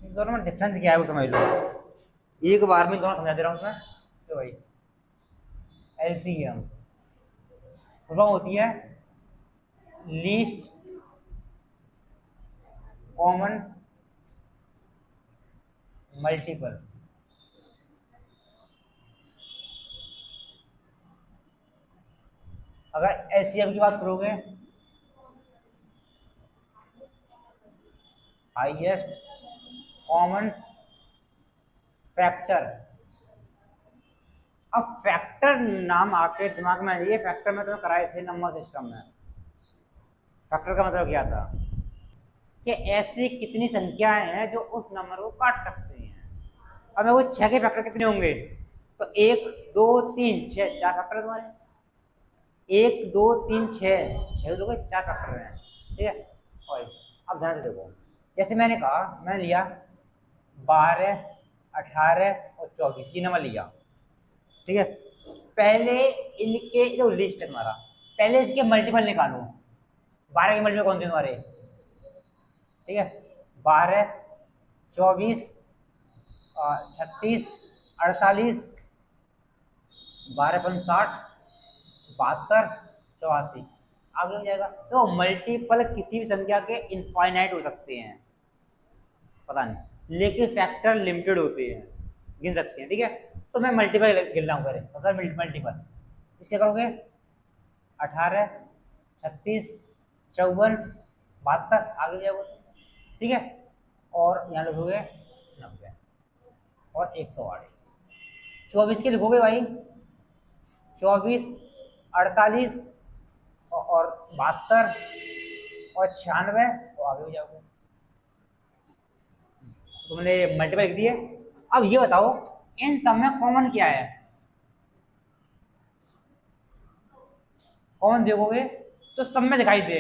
इन दोनों में डिफरेंस क्या है वो समझ लो, एक बार में दोनों समझा दे रहा हूँ मैं। तो भाई एलसीएम होती है लीस्ट कॉमन मल्टीपल। अगर एलसीएम की बात करोगे, हाईएस्ट कॉमन फैक्टर। अब फैक्टर नाम आपके दिमाग में ये फैक्टर में तुम्हें कराए थे नंबर सिस्टम में। फैक्टर का मतलब क्या था कि ऐसी कितनी संख्याएं हैं जो उस नंबर को काट सकती हैं। अब वो 6 के फैक्टर कितने होंगे, तो 1 2 3 6 4 फैक्टर है तुम्हारे। 1 2 3 6 लोग 4 फैक्टर हैं, ठीक है। और अब ध्यान से देखो, जैसे मैंने कहा, मैंने लिया 12 18 और 24 ये नंबर लिया, ठीक है। पहले इनके जो लिस्ट है तुम्हारा, पहले इसके मल्टीपल निकालो। 12 के मल्टीपल कौन से तुम्हारे, ठीक है। 12 24 36 48 12 5 60 72 84 आगे हो जाएगा। तो मल्टीपल किसी भी संख्या के इनफाइनाइट हो सकते हैं, पता नहीं, लेकिन फैक्टर लिमिटेड होते हैं, गिन सकते हैं, ठीक है। तो मैं मल्टीपल गिन रहा हूँ, करें मतलब मल्टीपल इससे करोगे 18 36 54 72 आगे हो जाएगा, ठीक है। और यहाँ लिखोगे 90 और 108। 24 के लिखोगे भाई 24 48 और 72 और 96 तो आगे हो जाओगे। तुमने मल्टीपल लिख दिए। अब ये बताओ इन सब में कॉमन क्या है। कॉमन देखोगे तो सब में दिखाई दे,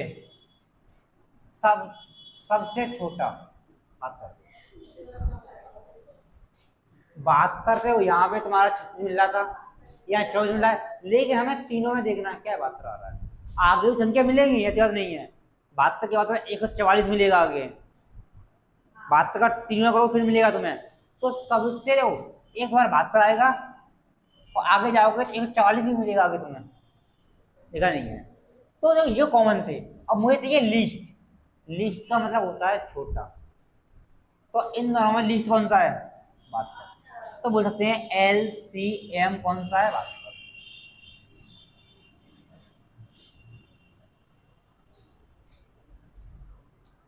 सब सबसे छोटा 72 से यहाँ पे तुम्हारा 36 मिल रहा था, यहाँ 24 मिल रहा है, लेकिन हमें तीनों में देखना है क्या 72 आ रहा है। आगे संख्या मिलेगी, ऐसी बात नहीं है। 72 के बाद में 144 मिलेगा आगे, 72 का तीनों करो फिर मिलेगा तुम्हें। तो सबसे देखो एक बार 72 आएगा और आगे जाओगे तो 144 भी मिलेगा आगे तुम्हें, देखा नहीं है। तो देखो ये कॉमन थे। अब मुझे चाहिए लिस्ट। लिस्ट का मतलब होता है छोटा, तो इन दोनों में लिस्ट कौन सा है 72, तो बोल सकते हैं एलसीएम कौन सा है 72।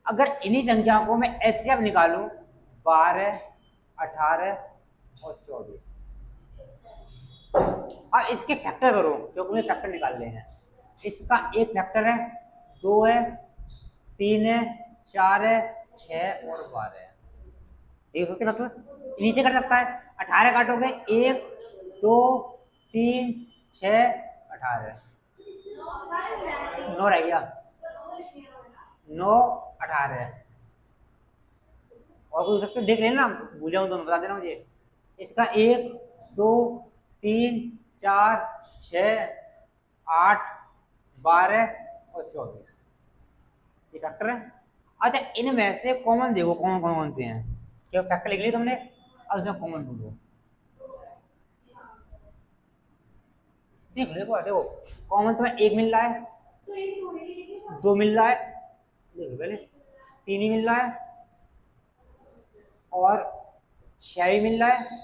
अगर इन्हीं संख्याओं को मैं एचसीएफ निकालूं 12 18 और 24, अब इसके फैक्टर करो क्योंकि मुझे फैक्टर निकालने हैं। इसका एक फैक्टर है 2 है 3 है 4 है 6 और 12 है, एक सकते फैक्टर नीचे कर सकता है। 18 काटोगे 1 2 3 6 18 9 रह गया, 9 18 और कुछ सकते देख लेना, भूल जाऊं तो बता देना मुझे। इसका 1 2 3 4 6 8 12 और 24 ये फैक्टर है। अच्छा इनमें से कॉमन देखो कौन कौन कौन से हैं, क्या फैक्टर लिख लिए तुमने, अब इसमें कॉमन ढूंढो। देखो कॉमन तुम्हें 1 मिल रहा है, 2 मिल रहा है, देखो पहले 3 ही मिल रहा है और 6 ही मिल रहा है,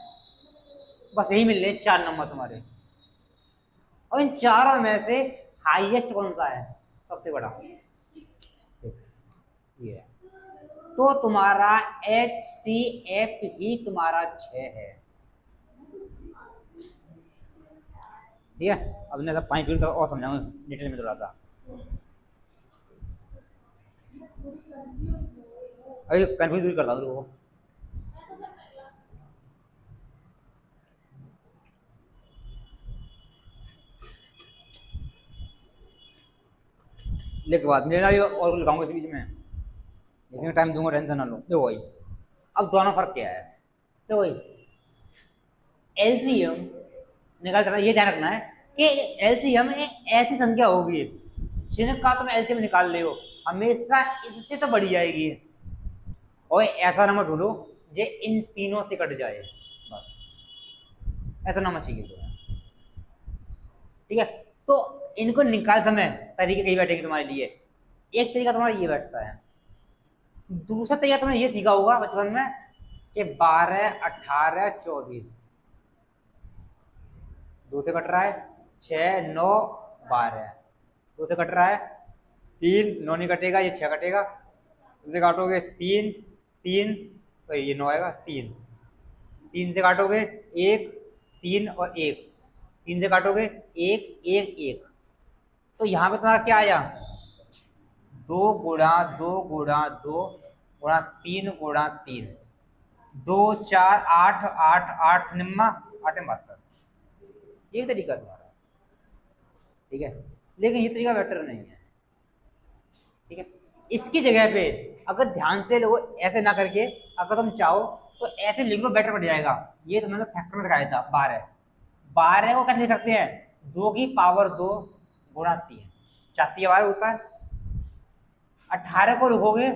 बस यही मिल रहे हैं 4 नंबर तुम्हारे। और इन चारों में से हाईएस्ट कौन सा है, सबसे बड़ा 6 ये है। तो तुम्हारा HCF ही तुम्हारा 6 है, ठीक है। अब मैं सब पानी पी और समझाऊंगा डिटेल में थोड़ा सा। अरे कंफ्यूज दूर करता हूँ लोगों को। लेके बाद मेरा और लगाऊंगा इस बीच में, लेकिन टाइम दूंगा, टेंशन ना लो। देखो भाई अब दोनों फर्क क्या है, तो भाई एलसीएम निकाल कर ये ध्यान रखना है कि एलसीएम ऐसी संख्या होगी जिन्हें का तुम एलसीएम निकाल ले हो हमेशा इससे तो बड़ी आएगी। और ऐसा नंबर ढूंढो जो इन तीनों से कट जाए, बस ऐसा नंबर चाहिए तुम्हें। ठीक है, तो इनको निकाल समय तरीके कई बैठेगी तुम्हारे लिए। एक तरीका तुम्हारा ये बैठता है, दूसरा तरीका तुमने ये सीखा होगा बचपन में कि 12, 18, 24 दो से कट रहा है, 6, 9, 12 दो से कट रहा है, 3, 9 नहीं कटेगा, ये 6 कटेगा, उसे काटोगे 3, 3 तो ये 9 आएगा, 3, 3 से काटोगे 1, 3 और 1, 3 से काटोगे 1, 1, 1, तो यहाँ पे तुम्हारा क्या आया, 2 गुणा 2 गुणा 2 गुणा 3 गुणा 3, 2, 4, 8, 8, 8 निम्मा 8 72, ये तरीका तुम्हारा। ठीक है, लेकिन ये तरीका बेटर नहीं है। ठीक है, इसकी जगह पे अगर ध्यान से लोगों ऐसे ना करके अगर तुम चाहो तो ऐसे लिख लो, बेटर पड़ जाएगा। ये तो मैंने फैक्टर में दिखाया था, 12, 12 को कैसे लिख सकते हैं, 2 की पावर 2 गुणा 3, 4 12 होता है। 18 को लिखोगे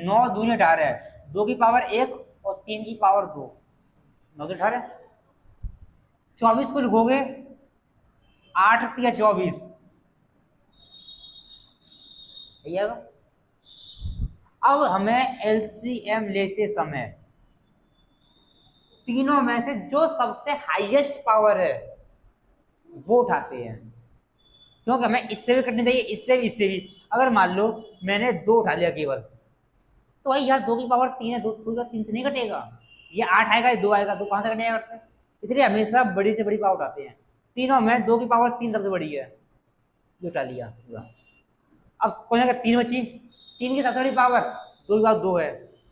9 दूनी 18, 2 की पावर 1 और 3 की पावर 2, 9 2 18। 24 को लिखोगे 8 3 24, अब हमें एलसीएम लेते समय तीनों में से जो सबसे हाईएस्ट पावर है वो उठाते हैं, क्योंकि हमें इससे भी कटनी चाहिए, इससे भी, इससे भी। अगर मान लो मैंने 2 उठा लिया केवल, तो भाई यार 2 की पावर 3 है, 2 का 3 से नहीं कटेगा, ये 8 आएगा, ये 2 आएगा, 2 कहां से कटेगा से? इसलिए हमेशा बड़ी से बड़ी पावर उठाते हैं। तीनों में 2 की पावर 3 सबसे बड़ी है, ये उठा लिया पूरा। अब कौन सा 3 बची, 3 की सबसे बड़ी पावर 2 की पावर 2 है,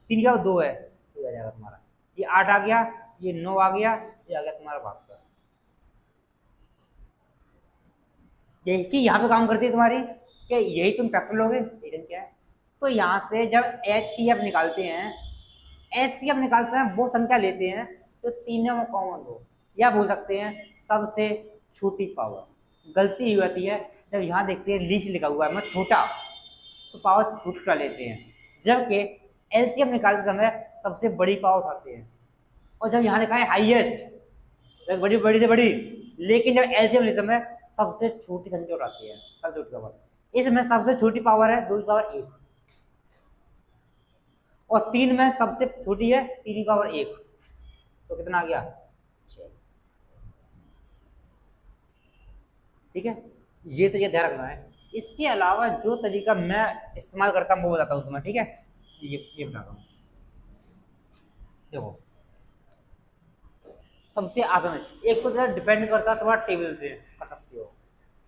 3 की पावर 2 है, तो आ जाएगा तुम्हारा, ये 8 आ गया, ये 9 आ गया, ये आ गया तुम्हारा भाग का। यही चीज यहाँ पे काम करती है तुम्हारी, क्या यही तुम फैक्टर लोगे, रीजन क्या है। तो यहाँ से जब HCF निकालते हैं, HCF निकालते हैं वो संख्या लेते हैं तो तीनों में कॉमन हो, या बोल सकते हैं सबसे छोटी पावर। गलती हो जाती है जब यहाँ देखते हैं लीस्ट लिखा हुआ है मतलब छोटा, तो पावर छोटा लेते हैं, जबकि LCM निकालते समय सबसे बड़ी पावर उठाते हैं। और जब यहाँ लिखा है हाईएस्ट, जब बड़ी बड़ी से बड़ी, लेकिन जब LCM लेते समय सबसे छोटी संख्या उठाती है, सबसे छोटी पावर। इसमें सबसे छोटी पावर है 2 की पावर 1, और 3 में सबसे छोटी है 3 की पावर 1, तो कितना आ गया 6। ठीक है, ये तो ये ध्यान रखना है। इसके अलावा जो तरीका मैं इस्तेमाल करता हूँ वो बताता हूँ तुम्हें। ठीक है, ये बताता हूँ। देखो सबसे आसान है, एक तो डिपेंड करता है तुम्हारा टेबल से कर सकते हो,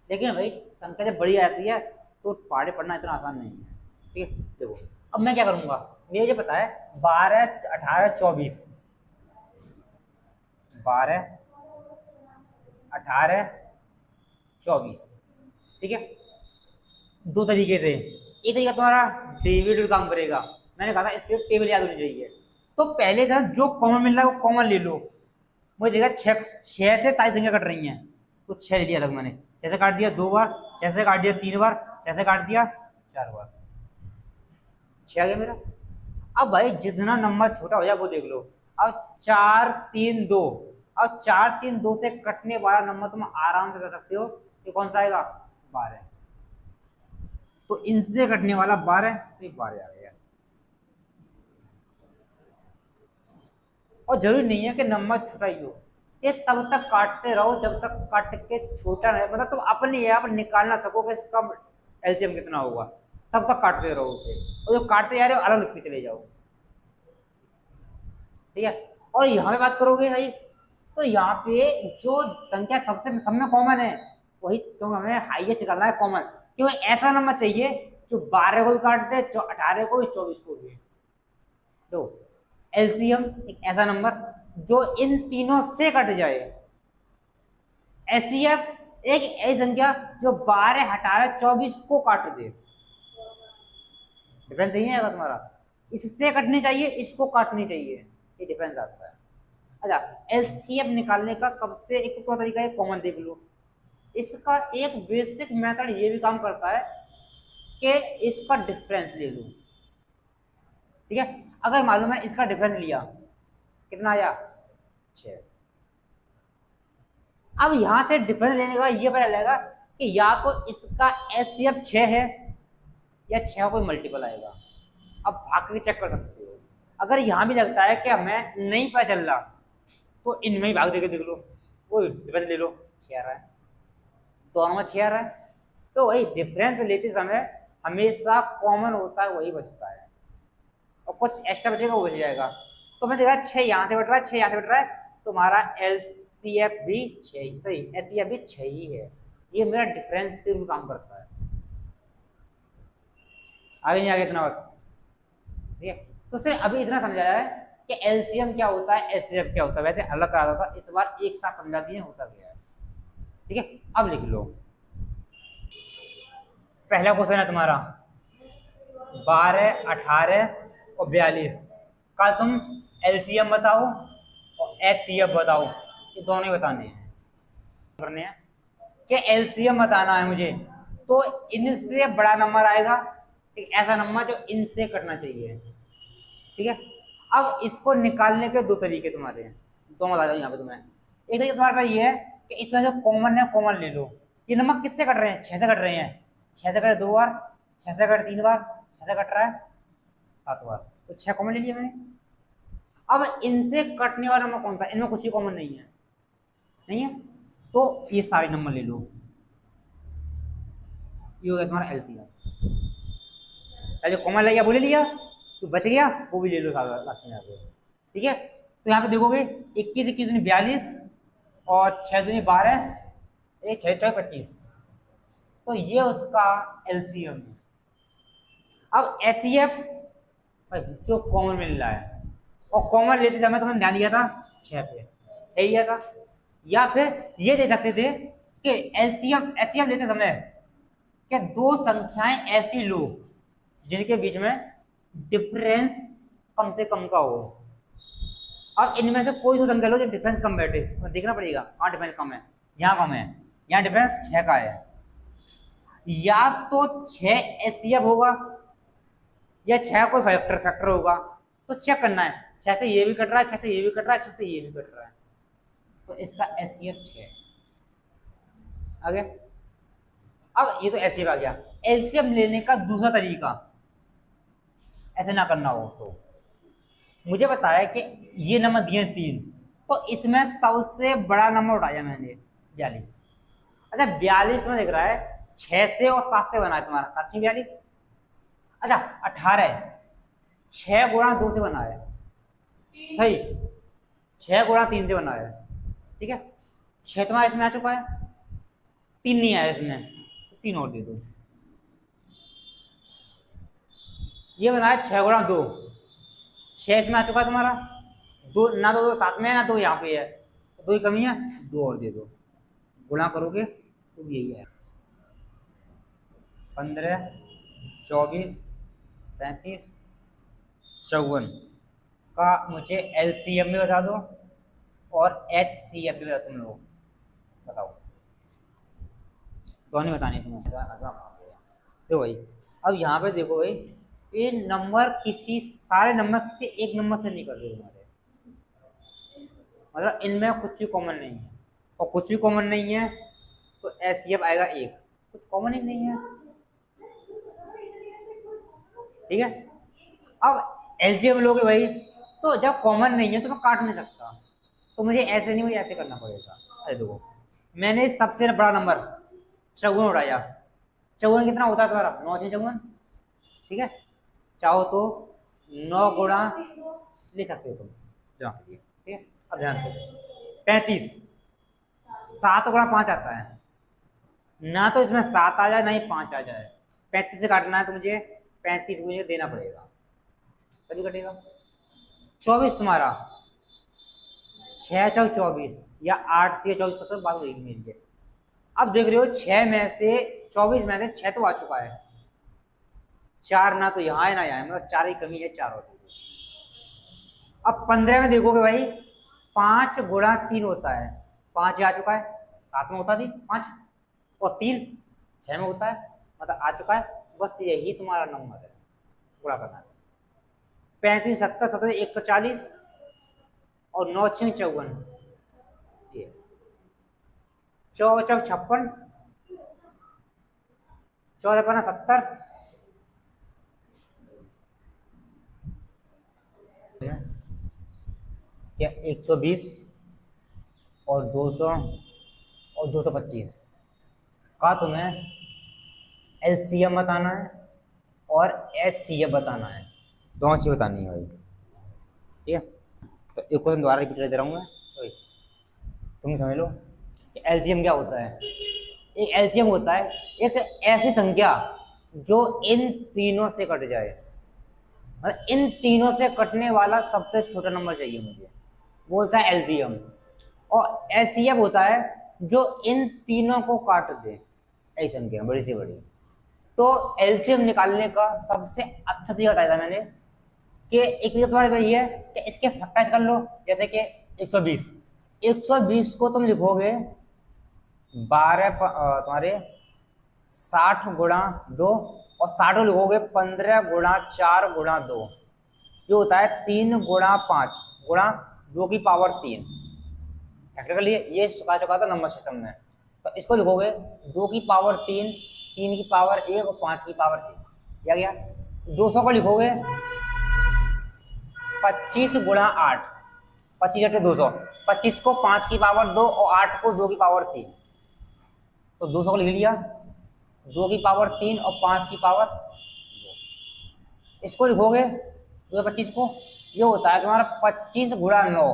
लेकिन भाई संख्या जब बड़ी आती है तो पहाड़े पढ़ना इतना आसान नहीं है। ठीक है, देखो अब मैं क्या करूंगा, मुझे पता है 12, 18, 24, 12, 18, 24। ठीक है, दो तरीके से, एक तरीका तुम्हारा डेविड काम करेगा, मैंने कहा था इसके टेबल याद होनी चाहिए। तो पहले जो कॉमन मिल रहा है वो कॉमन ले लो। मुझे देखा 6 से सारी संख्या कट रही हैं, तो 6 ले लिया अलग मैंने, 6 से काट दिया 2 बार, 6 से काट दिया 3 बार, 6 से काट दिया 4 बार, 6 आ गया मेरा। अब भाई जितना नंबर छोटा हो जाए वो देख लो। अब 4 3 2, अब 4 3 2 से कटने वाला नंबर तुम आराम से कर सकते हो, ये कौन सा आएगा 12, तो इनसे कटने वाला 12, तो ये 12 आ गया। और जरूरी नहीं है कि नंबर छोटा ही हो, ये तब तक काटते रहो जब तक काट के छोटा रहे, मतलब तुम अपने आप निकालना सको कि इसका एलसीएम कितना होगा, तब तक काटते रहो उसे, और जो काटते जा रहे हो अलग लिखते चले जाओ। ठीक है, और यहाँ पे बात करोगे भाई, तो यहाँ पे जो संख्या सबसे सब में कॉमन है वही, क्योंकि हमें हाईएस्ट निकालना है कॉमन, क्यों ऐसा नंबर चाहिए जो 12 को भी काट दे, 18 को भी, 24 को भी। तो एलसीएम एक ऐसा नंबर जो इन तीनों से कट जाए, एचसीएफ एक ऐसी संख्या जो 12, 18, 24 को काट दे। डिफरेंस नहीं है तुम्हारा, इससे कटनी चाहिए, इसको काटनी चाहिए, ये डिफरेंस आता है। अच्छा, एलसीएम निकालने का सबसे एक तो तरीका है, कॉमन देख लो। इसका एक बेसिक मेथड ये भी काम करता है कि इसका डिफरेंस ले लूं। ठीक है, अगर मालूम है इसका डिफरेंस लिया कितना आया 6। अब यहां से डिफरेंस लेने का ये पता लगेगा कि या तो इसका एचसीएफ 6 है या 6 का कोई मल्टीपल आएगा। अब भाग के चेक कर सकते हो। अगर यहां भी लगता है कि हमें नहीं पता चल रहा तो इनमें ही भाग देके देख लो, वो डिफरेंस ले लो, 6 आ रहा है, दोनों में 6 आ रहा है। तो वही डिफरेंस लेते समय हमेशा कॉमन होता है वही बचता है, और कुछ एक्स्ट्रा बचेगा वो बच जाएगा। तो मैं देखा 6 यहाँ से बट रहा है, 6 यहाँ से बट रहा है, तुम्हारा एलसीएफ भी 6, सही एचसीएफ भी 6 ही है। ये मेरा डिफरेंस से काम करता है। आगे नहीं आगे इतना वक्त, ठीक है। तो सिर्फ अभी इतना समझाया है कि एलसीएम क्या होता है, एचसीएफ क्या होता है, वैसे अलग करा था, इस बार एक साथ समझा दिए, होता गया है। ठीक है, अब लिख लो। पहला क्वेश्चन है तुम्हारा 12, 18 और 42 का तुम एलसीएम बताओ और एचसीएफ बताओ, ये दोनों ही बताने हैं। करने हैं कि एलसीएम बताना है मुझे, तो इनसे बड़ा नंबर आएगा, एक ऐसा नंबर जो इनसे कटना चाहिए। ठीक है, अब इसको निकालने के दो तरीके तुम्हारे हैं, दो बता दो यहाँ पे तुम्हें। एक तरीका तुम्हारे पास ये है कि इसमें जो कॉमन है कॉमन ले लो। ये नंबर किससे कट रहे हैं, 6 से कट रहे हैं, 6 से कट 2 बार, 6 से कट 3 बार, 6 से कट रहा है 7 बार, तो 6 कॉमन ले लिया मैंने। अब इनसे कटने वाला नंबर कौन सा, इनमें कुछ ही कॉमन नहीं है, नहीं है, तो ये सारे नंबर ले लो, ये हो गया तुम्हारा एलसीएम। जो कॉमन ले गया वो ले लिया, तो बच गया वो भी ले लो लास्ट में आगे। ठीक है, तो यहाँ पे देखोगे 21, 21 दूनी 42 और 6 दूनी 12, 6 4 25, तो ये उसका एलसीएम है। अब एचसीएफ जो कॉमन मिल रहा है, और कॉमन लेते समय तुमने ध्यान दिया था 6 पे, सही दिया था। या फिर ये दे सकते थे कि एलसीएम एचसीएफ लेते समय क्या दो संख्याएं ऐसी लो जिनके बीच में डिफरेंस कम से कम का हो। अब इनमें से कोई दो संख्या लो जो डिफरेंस कम बैठे, तो देखना पड़ेगा कहाँ डिफरेंस कम है, यहाँ कम है, यहाँ डिफरेंस 6 का है। या तो 6 एचसीएफ होगा या 6 कोई फैक्टर होगा, तो चेक करना है 6 से ये भी कट रहा है, 6 से ये भी कट रहा है, 6 से ये भी कट रहा है, तो इसका एचसीएफ 6 आ गया। अब ये तो एचसीएफ आ गया। एलसीएम लेने का दूसरा तरीका, ऐसे ना करना हो तो मुझे बताया कि ये नंबर दिए 3, तो इसमें सबसे बड़ा नंबर उठाया मैंने 42। अच्छा 42 तुम्हें दिख रहा है 6 से और 7 से बना है तुम्हारा, 7 6 42। अच्छा 18 6 गुणा 2 से बना है, सही 6 गुणा 3 से बना है। ठीक है, 6 तुम्हारा इसमें आ चुका है, 3 नहीं आया इसमें, 3 और दे दो। ये बना है 6 गुणा 2, 6 इसमें आ चुका है तुम्हारा, 2 ना 2 साथ में है ना 2 यहाँ पे है, 2 ही कमी है, 2 और दे दो, गुणा करोगे तो यही है 15 24 35 54 का मुझे एलसीएम भी बता दो और एचसीएफ भी बता, तुम लोग बताओ, दोनों बताने तुम्हें। देखो भाई, अब यहाँ पे देखो भाई, ये नंबर किसी सारे नंबर किसी एक नंबर से नहीं कर रहे तुम्हारे, मतलब इनमें कुछ भी कॉमन नहीं है, और कुछ भी कॉमन नहीं है तो एचसीएफ आएगा 1, कुछ कॉमन ही नहीं है। ठीक है, अब एलसीएम लोगे भाई, तो जब कॉमन नहीं है तो मैं काट नहीं सकता, तो मुझे ऐसे नहीं, मुझे ऐसे करना पड़ेगा। अरे देखो मैंने सबसे बड़ा नंबर 54 उठाया, 54 कितना होता है तुम्हारा 9 6 54। ठीक है, चाहो तो 9 गुणा ले सकते हो तुम, जमा करिए। ठीक है, अब ध्यान दो 35, 7 गुणा 5 आता है, ना तो इसमें 7 आ जाए ना ही 5 आ जाए, 35 से काटना है तो मुझे 35 मुझे देना पड़ेगा, तभी कटेगा। 24 तुम्हारा 6 4 24 या 8 3 24 का सब बात होगी मेरी है। अब देख रहे हो 6 में से 24 में से 6 तो आ चुका है, 4 ना तो यहाँ है ना यहाँ, मतलब 4 की कमी है, 4 और। अब 15 में देखोगे भाई 5 गुणा 3 होता है, 5 आ चुका है, 7 में होता थी 5 और 3 6 में होता है, मतलब आ चुका है बस यही तुम्हारा नंबर है, पूरा करना है। 35 70 70 140 और 9 6 54, ये 4 4 56, 14 15 70, क्या 120 और 200 और 225 का तुम्हें एलसीएम बताना है और एचसीएफ बताना है, दोनों चीज़ बतानी है भाई। ठीक है, तो एक क्वेश्चन दोबारा रिपीट कर दे रहा हूँ मैं, तो तुम समझ लो कि एलसीएम क्या होता है। एक एलसीएम होता है एक ऐसी संख्या जो इन तीनों से कट जाए, मतलब इन तीनों से कटने वाला सबसे छोटा नंबर चाहिए मुझे, वो होता है एलसीएम। और एचसीएफ होता है जो इन तीनों को काट दे, ऐसी संख्या बड़ी से बड़ी। तो एलसीएम निकालने का सबसे अच्छा तरीका बताया था मैंने कि एक तरीका तुम्हारे वही है कि इसके फैक्टराइज कर लो, जैसे कि 120 को तुम लिखोगे 12 तुम्हारे 60 गुणा 2 और 60 को लिखोगे 15 गुणा 4 गुणा 2, ये होता है 3 गुणा 5 गुणा 2 की पावर 3। फैक्टर कर लिए, ये सिखा चुका था नंबर सिस्टम में। तो इसको लिखोगे 2 की पावर 3, 3 की पावर 1 और 5 की पावर 1, क्या गया। 200 को लिखोगे 25 गुणा 8, 25 × 200, 25 को 5 की पावर 2 और 8 को 2 की पावर 3, तो 200 को लिख लिया 2 की पावर 3 और 5 की पावर 2। इसको लिखोगे 225 को, ये होता है तुम्हारा 25 गुणा 9,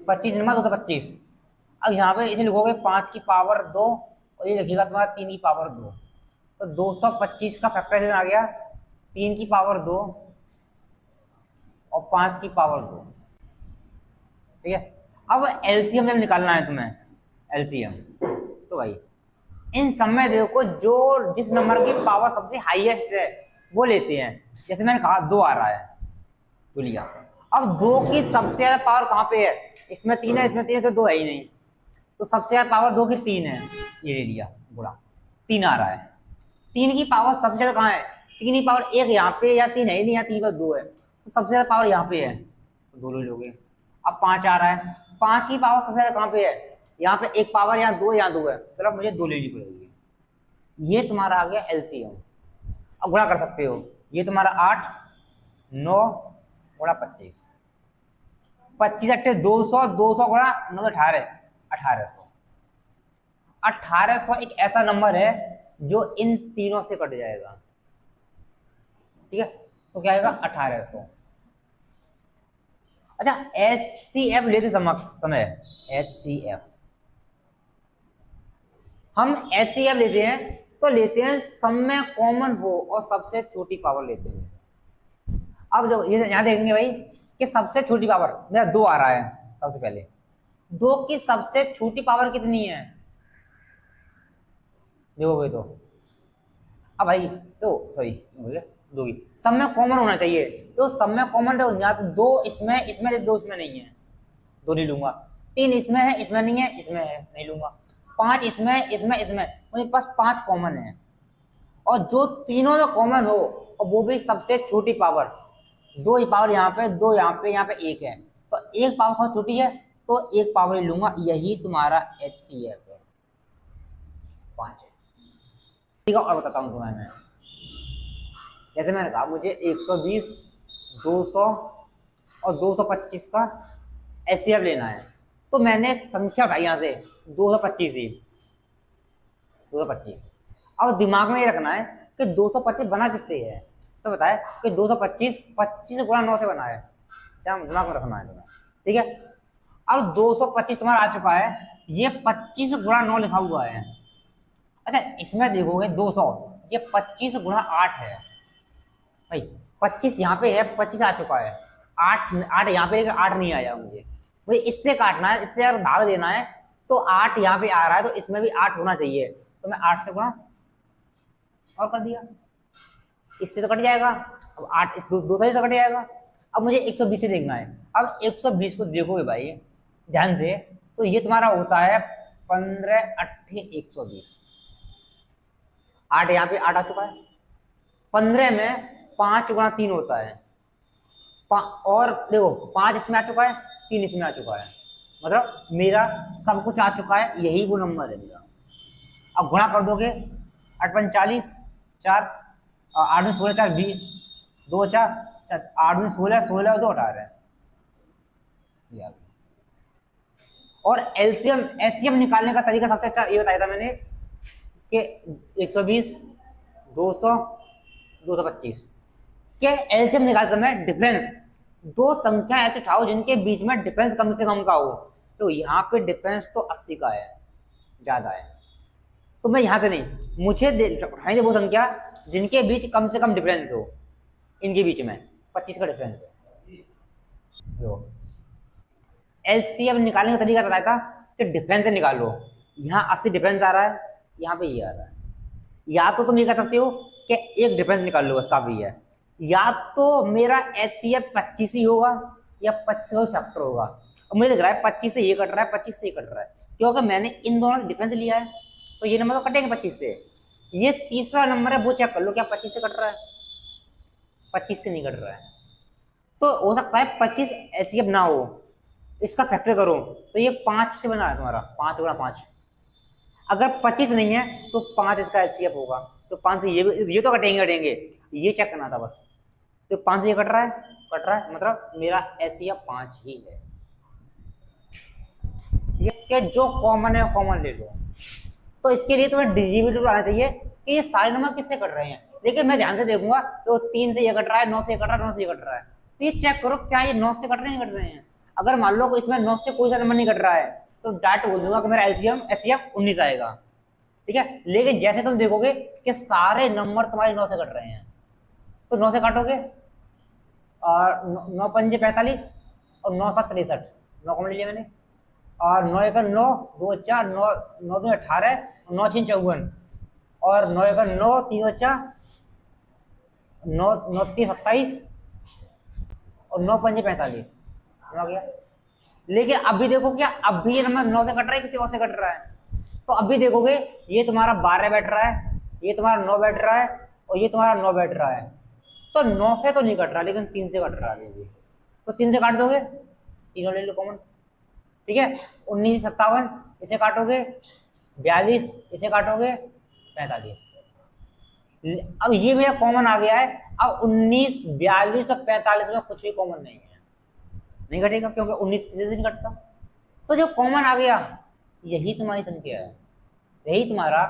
25 × 225। अब यहाँ पे इसे लिखोगे 5 की पावर 2 और ये लिखेगा तुम्हारा 3 की पावर 2, तो 225 का फैक्टराइजेशन आ गया 3 की पावर 2 और 5 की पावर 2। ठीक है, अब एलसीएम जब निकालना है तुम्हें, एलसीएम, तो भाई इन सब में देखो जो जिस नंबर की पावर सबसे हाईएस्ट है वो लेते हैं। जैसे मैंने कहा 2 आ रहा है, तो लिया। अब 2 की सबसे ज्यादा पावर कहाँ पे है, इसमें 3 है, इसमें 3 है, तो 2 है ही नहीं, तो सबसे ज्यादा पावर 2 की 3 है, ये ले लिया गुणा 3 आ रहा है। 3 की पावर सबसे ज्यादा कहाँ है, 3 की पावर 1 यहाँ पे, या 3 है ही नहीं, यहाँ 3 पर 2 है, तो सबसे ज्यादा पावर यहाँ पे है, तो 2 ले लोगे। अब 5 आ रहा है, 5 की पावर सबसे ज्यादा कहाँ पे है, यहाँ पे 1 पावर, यहाँ 2, यहाँ 2 है, मतलब मुझे 2 लेनी पड़ेगी। ये तुम्हारा आ गया एलसीएम। अब गुणा कर सकते हो, ये तुम्हारा 8 9 गुणा 25, 25 × 200, 200 गुणा 9 18, 1800। 1800 एक ऐसा नंबर है जो इन तीनों से कट जाएगा। ठीक है, तो क्या आएगा 1800। अच्छा, एचसीएफ लेते समय एचसीएफ, हम एचसीएफ लेते हैं तो लेते हैं सब में कॉमन हो और सबसे छोटी पावर लेते हैं। अब जो ये यहां देखेंगे भाई कि सबसे छोटी पावर मेरा 2 आ रहा है, सबसे पहले 2 की सबसे छोटी पावर कितनी है देखोगे तो, अब भाई तो सॉरी 2 की सब में कॉमन होना चाहिए, तो सब में कॉमन तो यहाँ तो 2 इसमें 2 इसमें नहीं है, 2 नहीं लूंगा। 3 इसमें है, इसमें नहीं है, इसमें है, नहीं लूंगा। 5 इसमें मुझे पास 5 कॉमन है, और जो तीनों में कॉमन हो और वो भी सबसे छोटी पावर, 2 की पावर यहाँ पे 2, यहाँ पे 1 है, तो 1 पावर सबसे छोटी है तो 1 पावर ही लूंगा, यही तुम्हारा एचसीएफ है, 5 है। ठीक है, और बताता हूँ तुम्हें मैं, जैसे मैंने कहा मुझे 120 200 और 225 का एचसीएफ लेना है, तो मैंने संख्या उठाई यहाँ से 225 ही, 225। अब दिमाग में ये रखना है कि 225 बना किससे है, तो बताए कि 225 25 गुणा 9 से बना है, क्या दिमाग में रखना है तुम्हें। ठीक है, अब 225 तुम्हारा आ चुका है, ये 25 गुणा 9 लिखा हुआ है। अच्छा, इसमें देखोगे 200, ये 25 गुणा 8 है भाई, 25 यहाँ पे है, 25 आ चुका है, 8 यहाँ पे, लेकिन 8 नहीं आया, मुझे इससे काटना है, इससे अगर भाग देना है तो 8 यहाँ पे आ रहा है, तो इसमें भी 8 होना चाहिए, तो मैं 8 से गुणा और कर दिया, इससे तो कट जाएगा। अब 8 दूसरा से तो कट जाएगा। अब मुझे 120 से देखना है, अब 120 को देखोगे भाई ध्यान से, तो ये तुम्हारा होता है 15 8 120। 8 यहाँ पे 8 आ चुका है। 15 में 5 गुणा 3 होता है, और देखो 5 इसमें आ चुका है, 3 इसमें आ चुका है, मतलब मेरा सब कुछ आ चुका है, यही वो नंबर है मेरा। अब गुणा कर दोगे, 8 पंच 40, 4 8 में 16 4 20, 2 4 8 में 16 16 2 18 है। और एलसीएम एससीएम निकालने का तरीका सबसे अच्छा ये बताया था मैंने कि 120 200 225 के एलसीएम निकालते समय डिफरेंस, दो संख्या ऐसे उठाओ जिनके बीच में डिफरेंस कम से कम का हो। तो यहाँ पे डिफरेंस तो 80 का है, ज्यादा है, तो मैं यहां से नहीं, मुझे उठाई दे वो संख्या जिनके बीच कम से कम डिफरेंस हो। इनके बीच में 25 का डिफरेंस है। एलसीएम निकालने का तरीका बताया था कि डिफरेंस निकालो। यहाँ 80 डिफरेंस आ रहा है, यहाँ पे ये आ रहा है। या तो तुम ये कर सकते हो कि एक डिफरेंस निकाल लो, बस काफी है। या तो मेरा एचसीएफ 25 ही होगा या 25 फैक्टर होगा। अब मुझे लग रहा है 25 से ये कट रहा है, 25 से ये कट रहा है, क्योंकि मैंने इन दोनों का डिफरेंस लिया है, तो ये नंबर तो कटेंगे 25 से। ये तीसरा नंबर है, वो चेक कर लो क्या 25 से कट रहा है, 25 से नहीं कट रहा है। तो हो सकता है 25 एचसीएफ ना हो, इसका फैक्टर करो तो ये 5 से बना है तुम्हारा, 5 गुणा 5। अगर 25 नहीं है तो 5 इसका एचसीएफ होगा, तो 5 से ये तो कटेंगे, ये चेक करना था बस। तो 5 से ये कट रहा है, मतलब मेरा एचसीएफ 5 ही है। इसके जो कॉमन है कॉमन ले लो। तो इसके लिए तुम्हें डिजिबिलिटी आना चाहिए कि ये सारे नंबर किससे कट रहे हैं। लेकिन मैं ध्यान से देखूंगा तो 3 से ये कट रहा है, 9 से ये कट रहा है, 9 से ये कट रहा है, तो ये चेक करो क्या ये 9 से कट रहे हैं, नहीं कट रहे हैं। अगर मान लो इसमें 9 से कोई सा नंबर नहीं कट रहा है तो डायरेक्ट बोल दूंगा कि मेरा एलसीएम एचसीएफ 19 आएगा, ठीक है। लेकिन जैसे तुम देखोगे कि सारे नंबर तुम्हारे 9 से कट रहे हैं, तो 9 से काटोगे और 9 पंजे 45 और 9 7 63, 9 कॉमन लिया मैंने, और 9 एक 9 2 4 9 9 2 18 9 6 54 और 9 एक 9 3 बच्चा 9 9 3 27 और 9 पंजे 45 हो गया। लेकिन अभी देखो क्या, अब भी ये नंबर 9 से कट रहा है, किसी और से कट रहा है। तो अभी देखोगे ये तुम्हारा 12 बैठ रहा है, ये तुम्हारा 9 बैठ रहा है और ये तुम्हारा 9 बैठ रहा है। तो 9 से तो नहीं कट रहा, लेकिन 3 से कट रहा है अभी। तो 3 से काट दोगे, तीनों ले लो कॉमन, ठीक है। 19 57 इसे काटोगे, 42 इसे काटोगे, 45। अब ये मेरा कॉमन आ गया है। अब 19 42 और 45 में कुछ भी कॉमन नहीं है, नहीं घटेगा, क्योंकि 19 किसी से नहीं घटता। तो जो कॉमन आ गया यही तुम्हारी संख्या है, यही तुम्हारा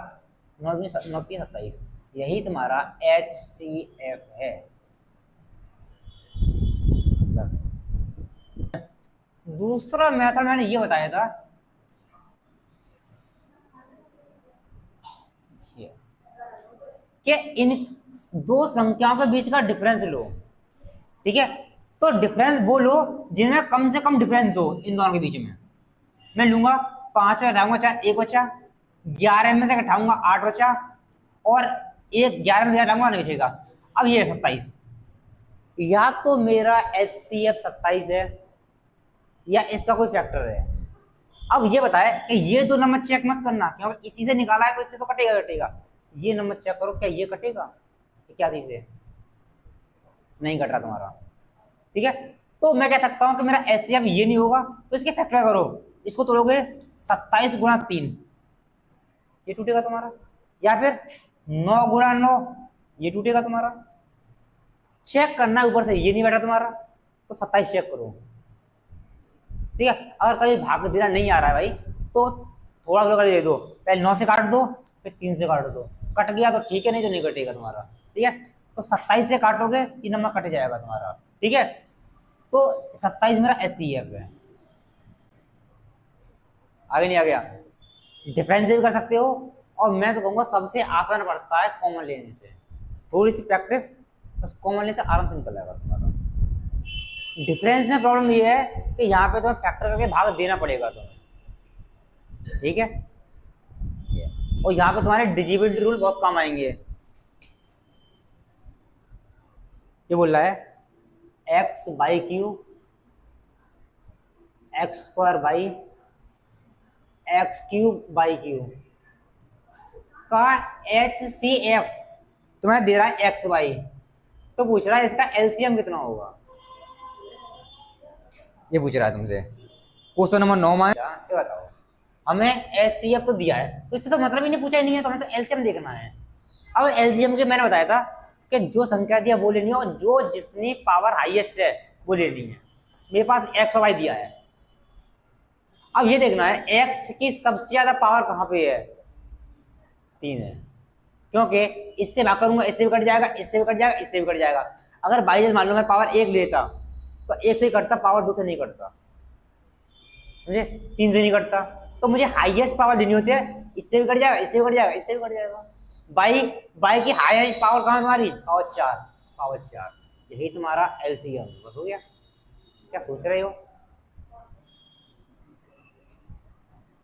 9 27, यही तुम्हारा एचसीएफ है। बस दूसरा मेथड मैंने ये बताया था कि इन दो संख्याओं के बीच का डिफरेंस लो, ठीक है। तो डिफरेंस वो लो जिनमें कम से कम डिफरेंस हो इन दोनों के बीच में। मैं लूंगा 5 में घटाऊंगा 4 1 बचा, 11 में से घटाऊंगा 8 बचा, और 11 में से घटाऊंगा 9 बचेगा। अब ये 27, या तो मेरा एचसीएफ 27 है या इसका कोई फैक्टर है। अब ये बताए कि ये दो नंबर चेक मत करना, क्योंकि इसी से निकाला है तो इससे तो कटेगा। ये नंबर चेक करो क्या ये कटेगा, क्या चीज है, नहीं कट रहा तुम्हारा, ठीक है। तो मैं कह सकता हूं कि मेरा एचसीएफ ये नहीं होगा, तो इसके फैक्टर करो, इसको तोड़ोगे 27 गुणा 3, ये टूटेगा तुम्हारा, या फिर 9 गुणा 9, ये टूटेगा तुम्हारा। चेक करना ऊपर से ये नहीं बैठा तुम्हारा, तो 27 चेक करो, ठीक है। अगर कभी भाग देना नहीं आ रहा है भाई तो थोड़ा थोड़ा दे दो, पहले 9 से काट दो फिर 3 से काट दो, कट गया तो ठीक है, नहीं तो नहीं कटेगा तुम्हारा, ठीक है। तो 27 से काटोगे ये नंबर कट जाएगा तुम्हारा, ठीक है। तो 27 मेरा एचसीएफ है। आगे नहीं आ गया, डिफरेंस भी कर सकते हो, और मैं तो कहूंगा सबसे आसान पड़ता है कॉमन लेने से, थोड़ी सी प्रैक्टिस बस, कॉमन लेने से आराम से निकल जाएगा तुम्हारा। डिफरेंस में प्रॉब्लम ये है कि यहाँ पे तुम्हें फैक्टर करके भाग देना पड़ेगा तुम्हें, ठीक है। और यहाँ पे तुम्हारे डिजिबिलिटी रूल बहुत काम आएंगे। ये बोल रहा है x by Q x square by x cube by Q, का HCF तुम्हें दे रहा है XY, तो पूछ रहा है इसका LCM कितना होगा, ये पूछ रहा है तुमसे क्वेश्चन नंबर 9 में। ये बताओ, हमें HCF तो दिया है, तो इससे तो मतलब ही नहीं, पूछा ही नहीं है, तो हमें तो LCM देखना है। अब LCM के मैंने बताया था कि जो संख्या दिया वो लेनी है और जो जितनी पावर हाईएस्ट है वो लेनी है। मेरे पास XY दिया है, अब ये देखना है X की सबसे ज्यादा पावर कहाँ पे है, 3 है, क्योंकि इससे भाग करूंगा इससे भी कट जाएगा, इससे भी कट जाएगा, इससे भी कट जाएगा। अगर बाई मान लो मैं पावर 1 लेता तो 1 से ही कटता, पावर 2 से नहीं कटता, मुझे 3 से नहीं कटता, तो मुझे हाईएस्ट पावर लेनी होती है, इससे भी कट जाएगा, इससे भी कट जाएगा, इससे भी कट जाएगा। बाई की हाईएस्ट पावर कहाँ है तुम्हारी, पावर 4, पावर 4, यही तुम्हारा LCM। बस हो गया, क्या सोच रहे हो,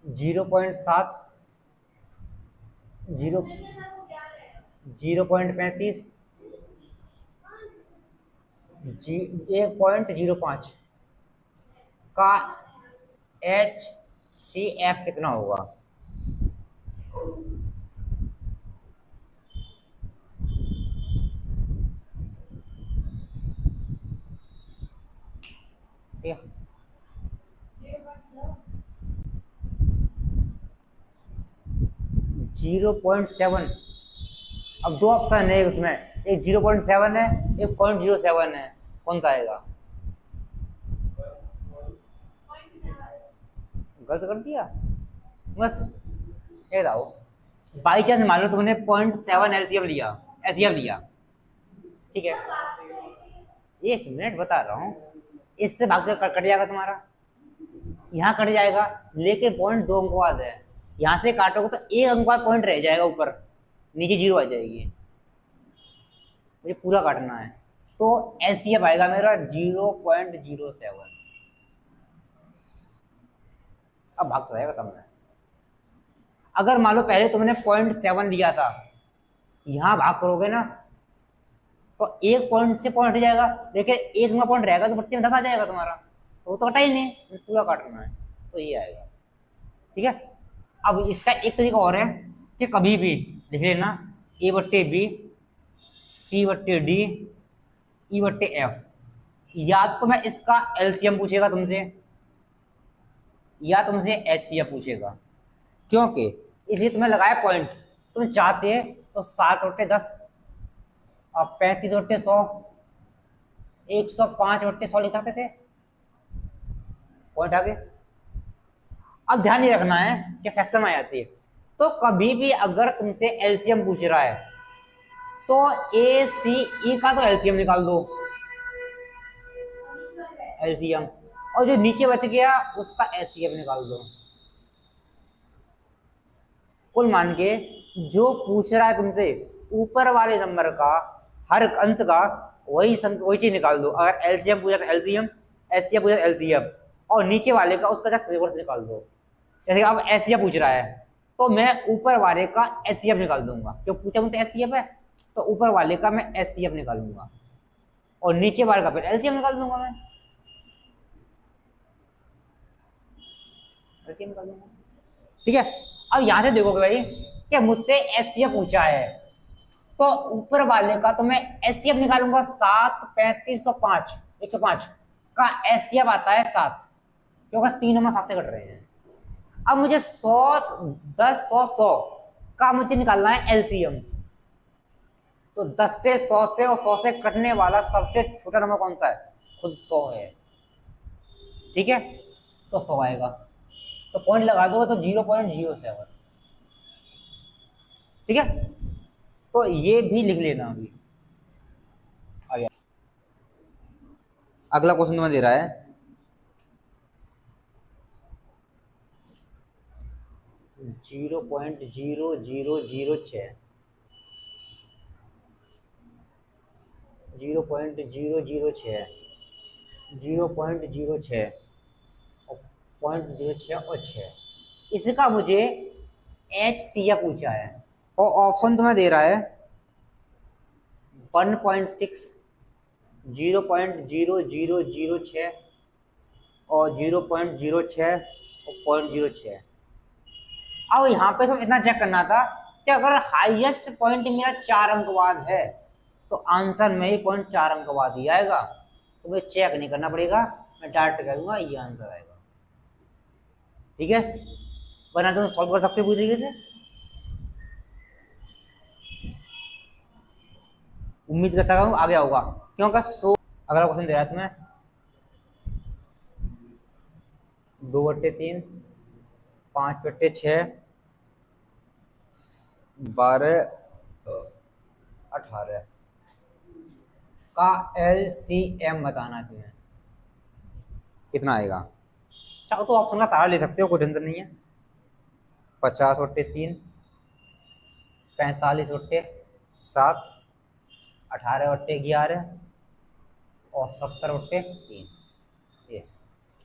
0.7, 0.35, 1.05 का HCF कितना होगा। ठीक है, 0.7। अब 2 ऑप्शन है उसमें, एक 0.7 है, एक 0.07 है, कौन सा आएगा। गलत कर दिया बस। ये बताओ, बाई चांस मान लो तुमने 0.7 LCM लिया, SCF लिया, ठीक है, 1 मिनट बता रहा हूँ, इससे भाग से कट जाएगा तुम्हारा, यहाँ कट जाएगा, लेकिन 0.2 अंक बाद है, यहाँ से काटोगे तो 1 अंक बाद पॉइंट रह जाएगा, ऊपर नीचे 0 आ जाएगी, मुझे पूरा काटना है, तो LCF आएगा मेरा 0.07। अब भाग तो जाएगा सामने। अगर मान लो पहले तुमने 0.7 लिया था, यहां भाग करोगे ना तो 1 पॉइंट से पॉइंट हट जाएगा, लेकिन 1 में पॉइंट रहेगा तो बट्टे में 10 आ जाएगा तुम्हारा, तो वो तो कटा ही नहीं, पूरा काटना है, तो ये आएगा। ठीक है, अब इसका एक तरीका और है कि कभी भी लिख लेना A/B, C/D, E/F, या तो मैं इसका LCM पूछेगा तुमसे या तुमसे HCF पूछेगा, क्योंकि इसलिए तुम्हें लगाया पॉइंट, तुम चाहते तो 7/10 और 35/100, 105/100 लिख सकते थे, पॉइंट आगे। अब ध्यान नहीं रखना है कि फ्रैक्शन में आ जाती है, तो कभी भी अगर तुमसे LCM पूछ रहा है तो ACE का तो LCM निकाल दो, LCM, और जो नीचे बच गया उसका HCF निकाल दो। कुल मान के जो पूछ रहा है तुमसे ऊपर वाले नंबर का हर अंश का वही चीज निकाल दो। अगर LCM पूछा तो LCM, HCF पूछा तो LCF, और नीचे वाले का उसका जस्ट रिवर्स निकाल दो। जैसे अब HCF पूछ रहा है तो मैं ऊपर वाले का HCF निकाल दूंगा, क्यों पूछा मुझे HCF है तो ऊपर वाले का मैं HCF निकालूंगा और नीचे वाले का फिर LCM निकाल दूंगा, मैं LCM निकाल दूंगा। ठीक है, अब यहां से देखोगे भाई कि मुझसे HCF पूछा है तो ऊपर वाले का तो मैं HCF निकालूंगा, 7, 35, 105 का HCF आता है 7, क्योंकि 3 नंबर 7 से कट रहे हैं। अब मुझे 100, 10, 100 का मुझे निकालना है LCM, तो 10 से 100 से और 100 से कटने वाला सबसे छोटा नंबर कौन सा है, खुद 100 है। ठीक है, तो 100 आएगा, तो पॉइंट लगा दो तो 0.07। ठीक है, तो ये भी लिख लेना। अभी आ गया अगला क्वेश्चन तुम्हें दे रहा है 0.0006, 0.006, 0.06 और 0.06 और 6, इसका मुझे HCF पूछा है और ऑप्शन तुम्हें दे रहा है 1.6, 0.0006 और 0.06 और 0.06। अब यहाँ पे तो इतना चेक करना था कि अगर हाईएस्ट पॉइंट मेरा 4 अंक बाद है तो आंसर में ही पॉइंट 4 अंक बाद ही आएगा, तो मुझे चेक नहीं करना पड़ेगा, मैं डायरेक्ट कह दूंगा ये आंसर आएगा। ठीक है, वरना तुम सॉल्व कर सकते हो पूरी तरीके से। उम्मीद कर सकता हूँ आगे होगा, क्योंकि अगला क्वेश्चन दे रहा है तुम्हें 2/3, 5/6, 12, 18 का LCM बताना है तुम्हें, कितना आएगा। चाहो तो ऑप्शन का सहारा ले सकते हो, कोई टेंशन नहीं है। 50/3, 45/7, 18/11 और 70/3, ये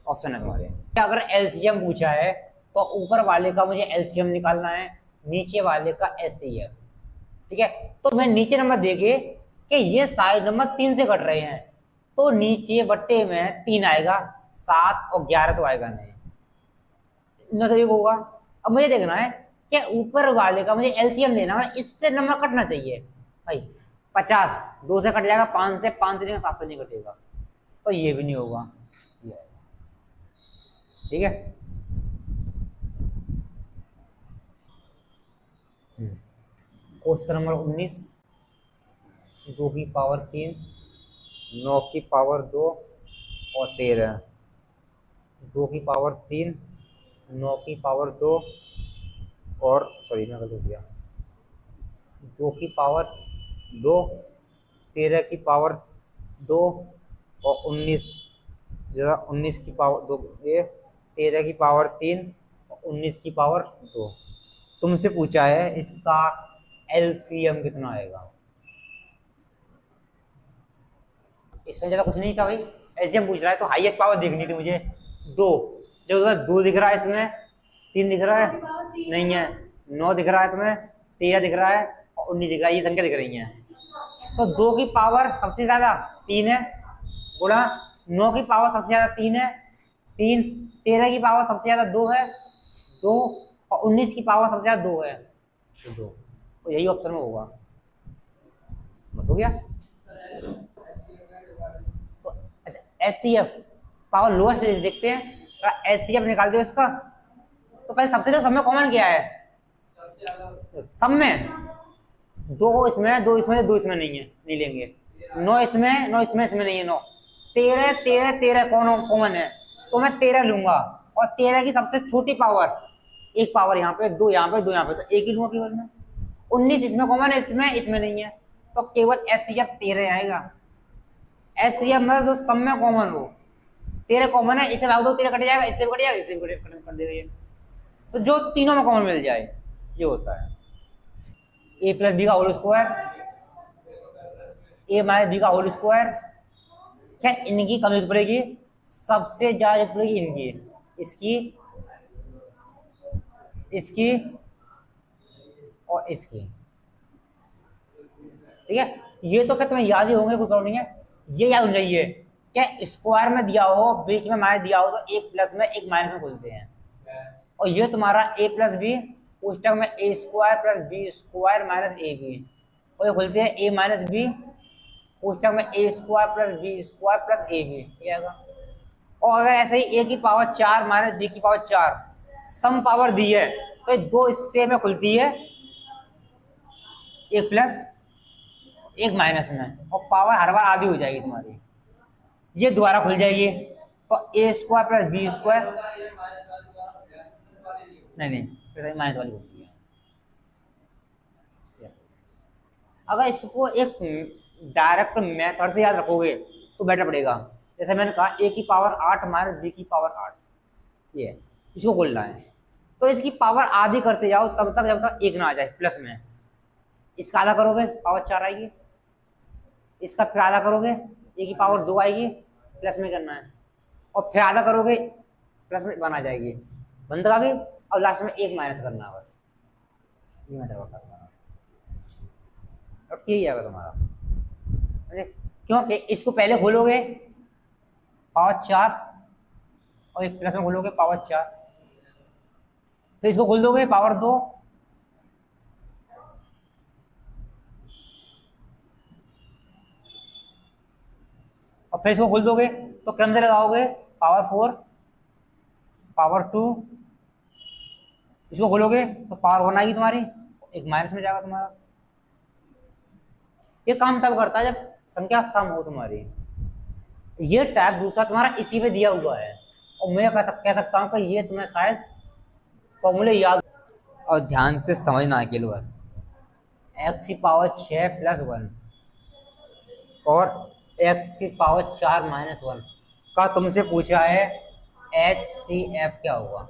ऑप्शन है तुम्हारे। अगर एलसीएम पूछा है तो ऊपर वाले का मुझे एलसीएम निकालना है, नीचे वाले का एचसीएफ। ठीक है, तो मैं नीचे नंबर देके कि ये सारे नंबर 3 से कट रहे हैं, तो नीचे बट्टे में 3 आएगा, 7 और 11 तो आएगा नहीं, इतना तो एक होगा। अब मुझे देखना है कि ऊपर वाले का मुझे एलसीएम लेना है, इससे नंबर कटना चाहिए भाई। 50 2 से कट जाएगा, 5 से नहीं, 7 से नहीं कटेगा, तो ये भी नहीं होगा। ठीक है, क्वेश्चन नंबर 19, 2 की पावर 3, 9 की पावर 2 और 13। 2 की पावर 3, 9 की पावर 2 और सॉरी मैं गलत दिया, 2 की पावर 2, 13 की पावर 2 और 19 की पावर 2, ये 13 की पावर 3 और 19 की पावर 2। तुमसे पूछा है इसका एलसीएम कितना आएगा। इसमें ज्यादा कुछ नहीं था भाई, एलसीएम पूछ रहा है तो हाईएस्ट पावर देखनी थी मुझे। 2 जब 2 दिख रहा है इसमें, 3 दिख रहा है नहीं है, 9 दिख रहा है तुम्हें, 13 दिख रहा है और 19 दिख रहा है, ये संख्या दिख रही है। तो 2 की पावर सबसे ज्यादा 3 है, गुणा 9 की पावर सबसे ज्यादा 3 है, 3, 13 की पावर सबसे ज्यादा 2 है, 2 और 19 की पावर सबसे ज्यादा 2 है, तो 2, तो यही ऑप्शन में होगा। बस हो गया। तो अच्छा, एचसीएफ पावर लोएस्ट देखते हैं, एचसीएफ निकाल दो इसका। तो पहले सबसे जो सब में कॉमन क्या है, सब में 2 इसमें, 2 इसमें, 2 इसमें नहीं है, नहीं लेंगे। 9 इसमें, 9 इसमें, इसमें नहीं है 9। 13 13 13 कॉमन है, तो मैं 13 लूंगा, और 13 की सबसे छोटी पावर, एक पावर यहाँ पे, 2 यहाँ पे, 2 यहाँ पे, तो एक ही लूंगा केवल में। 19 इसमें कॉमन है, इसमें नहीं है, तो केवल एचसीएफ 13 आएगा। एचसीएफ मतलब जो सब में कॉमन हो, 13 कॉमन है, इसे भाग दो 13 कट जाएगा, इससे भी कट जाएगा, इससे भी कट देगा ये, तो जो तीनों में कॉमन मिल जाए ये होता है। ए प्लस बी का होल स्क्वायर, ए माइनस बी का होल स्क्वायर। क्या इनकी कम जरूरत पड़ेगी, सबसे ज्यादा जरूरत पड़ेगी इनकी, इसकी, इसकी और इसकी। ठीक है, ये तो क्या तुम्हें याद ही होंगे, कोई प्रॉब्लम नहीं है, ये याद हो जाइए। क्या स्क्वायर में दिया हो, बीच में माइनस दिया हो, तो एक प्लस में एक माइनस में खुलते हैं, और ये तुम्हारा ए प्लस बी, पुस्तक में ए square plus B square minus A B, और ये खुलते हैं ए माइनस बी, पुस्तक में ए square plus B square plus A B, ठीक है। और अगर ऐसे ही ए की पावर 4 माइनस बी की पावर 4 सम पावर दी है, तो ये 2 हिस्से में खुलती है, एक प्लस एक माइनस में, और पावर हर बार आधी हो जाएगी तुम्हारी, ये दोबारा खुल जाएगी, तो ए स्क्वायर प्लस बी स्क्वायर, नहीं माइनस वाली होती है। अगर इसको एक डायरेक्ट मेथड से याद रखोगे तो बेटर पड़ेगा। जैसे मैंने कहा ए की पावर 8 माइनस बी की पावर 8, ये इसको खोलना है, तो इसकी पावर आधी करते जाओ तब तक जब तक एक ना आ जाए प्लस में। इसका आधा करोगे पावर 4 आएगी, इसका फिर आधा करोगे ए की पावर 2 आएगी, प्लस में करना है, और फिर आधा करोगे प्लस में 1 आ जाएगी, बंद आ गई। और लास्ट में एक माइनस करना है, बस ये मैं करना और यही आएगा तुम्हारा। क्योंकि इसको पहले खोलोगे पावर 4 और एक प्लस में खोलोगे पावर 4, तो इसको खोल दोगे पावर 2 फिर इसको खोल दोगे तो क्रम से लगाओगे, पावर 4, पावर 2, इसको खोलोगे तो पावर 1 आएगी तुम्हारी, एक माइनस में जाएगा तुम्हारा। ये काम तब करता है जब संख्या सम हो तुम्हारी। ये टाइप दूसरा तुम्हारा इसी में दिया हुआ है, और मैं कह सकता हूँ कि ये तुम्हें शायद फॉर्मूले याद, और ध्यान से समझना है केवल बस। x की पावर 6 प्लस 1 और x की पावर 4 माइनस 1 का तुमसे पूछा है HCF क्या होगा।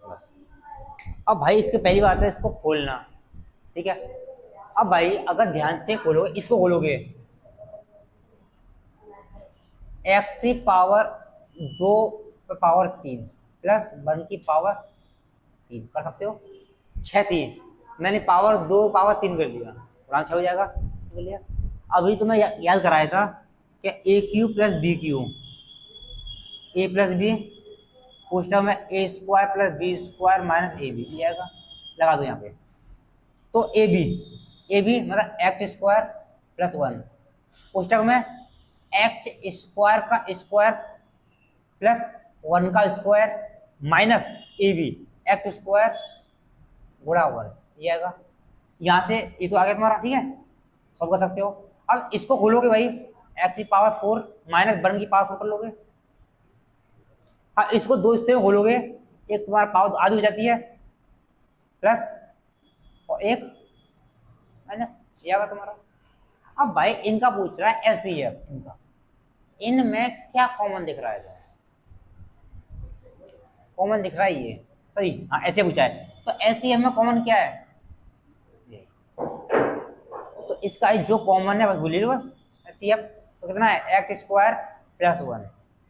बस अब भाई इसके पहली बात है इसको खोलना, ठीक है। अब भाई अगर ध्यान से खोलोगे, इसको खोलोगे x की पावर 2 पावर 3 प्लस 1 की पावर 3 कर सकते हो, 6 3, मैंने पावर 2 पावर 3 कर लिया, आराम 6 हो जाएगा, कर लिया। अभी तो मैं याद कराया था कि A cube plus B cube, A plus B कोष्टक में ए square plus B square minus A B आएगा, लगा दो यहाँ पे। तो ए बी मतलब एक्स स्क्वायर प्लस 1 कोष्टक में एक्स स्क्वायर का स्क्वायर प्लस 1 का square minus A B x square गुणा 1, ये आएगा। यहाँ से ये तो आ गया तुम्हारा, ठीक है, सब कर सकते हो। अब इसको खोलोगे भाई, एक्स की पावर 4 माइनस 1 की पावर 4 कर लोगे। अब इसको दो हिस्से में खोलोगे, एक तुम्हारा पावर आधी हो जाती है प्लस और एक माइनस, ये आएगा तुम्हारा। अब भाई इनका पूछ रहा है एचसीएफ, इनका इनमें क्या कॉमन दिख रहा है, कॉमन दिख रहा है ये, सही, हाँ ऐसे पूछा है। तो एचसीएफ में कॉमन क्या है, तो इसका जो कॉमन है बस भूल लो बस, एचसीएफ तो कितना है एक्स स्क्वायर प्लस 1,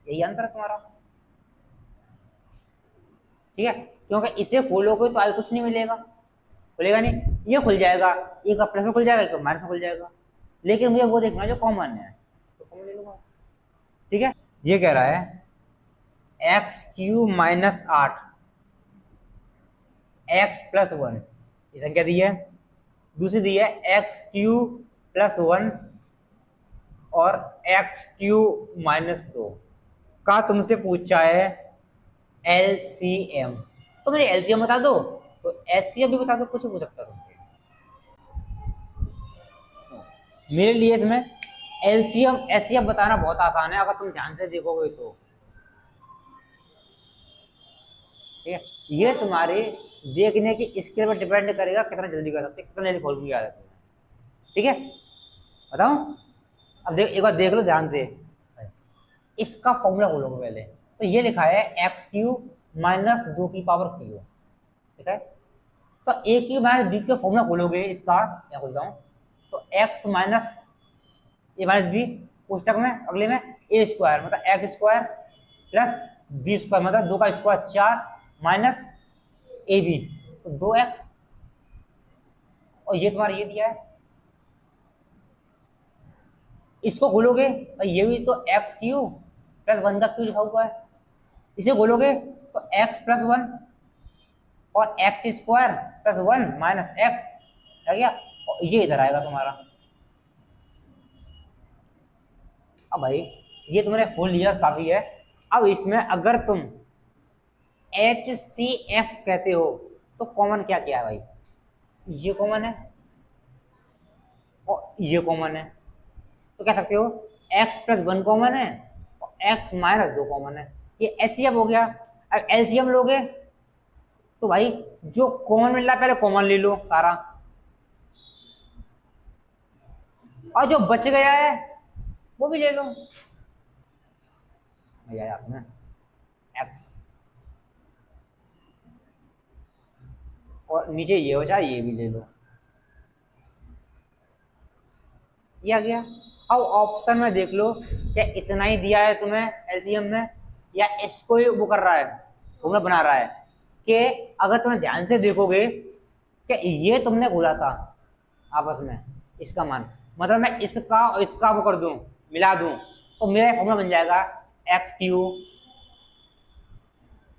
यही आंसर है तुम्हारा, ठीक है। क्योंकि इसे खोलोगे तो आगे कुछ नहीं मिलेगा, खुलेगा नहीं, ये खुल जाएगा, एक का प्लस में खुल जाएगा, एक का माइनस में खुल जाएगा, लेकिन मुझे वो देखना जो कॉमन है, तो कॉमन ले लूंगा, ठीक है। ये कह रहा है x Q minus 8 x plus 1, ये संख्या दी है। दूसरी दी है एक्स क्यू प्लस 1 और एक्स क्यू माइनस 2 का तुमसे पूछा है एलसीएम। तो मुझे एलसीएम बता दो, तो एचसीएफ भी बता दो, कुछ पूछ सकता तुमसे। मेरे लिए इसमें एलसीएम एचसीएफ बताना बहुत आसान है अगर तुम ध्यान से देखोगे तो, ठीक है। ये तुम्हारे देखने की स्किल पर डिपेंड करेगा कितना जल्दी कर सकते, कितना जल्दी खोल के आ जाते हैं, ठीक है। बताऊं, अब देख, एक बार देख लो ध्यान से, इसका फॉर्मूला खोलोगे पहले, तो ये लिखा है एक्स क्यू माइनस 2 की पावर क्यू, ठीक है। तो ए क्यू माइनस बी का फॉर्मूला खोलोगे, इसका मैं खोलता हूँ, तो x minus a minus B पुस्तक में अगले में ए स्क्वायर मतलब x square plus B square मतलब 2 का स्क्वायर 4 माइनस ए बी तो 2x, और ये तुम्हारा ये दिया है, इसको खोलोगे और ये भी तो एक्स क्यू प्लस 1 का क्यू लिखा हुआ है, इसे खोलोगे तो x प्लस 1 और x square plus 1 minus x आ गया, और ये इधर आएगा तुम्हारा। अब भाई ये तुमने खोल लिया, काफी है। अब इसमें अगर तुम HCF कहते हो तो कॉमन क्या क्या है भाई, ये कॉमन है और ये कॉमन है, तो कह सकते हो x प्लस 1 कॉमन है और x माइनस 2 कॉमन है, ये एचसीएफ हो गया। अब एलसीएम लोगे तो भाई जो कॉमन मिल रहा है पहले कॉमन ले लो सारा, और जो बच गया है वो भी ले लो, x और नीचे ये हो जाए, ये भी ले लो, ये आ गया। अब ऑप्शन में देख लो क्या इतना ही दिया है तुम्हें एलसीएम में, या इसको ही वो कर रहा है, फॉर्मूला बना रहा है कि अगर तुम्हें ध्यान से देखोगे कि ये तुमने बोला था आपस में इसका मान, मतलब मैं इसका और इसका वो कर दूं, मिला दूं, तो मेरा फॉर्मूला बन जाएगा एक्स क्यू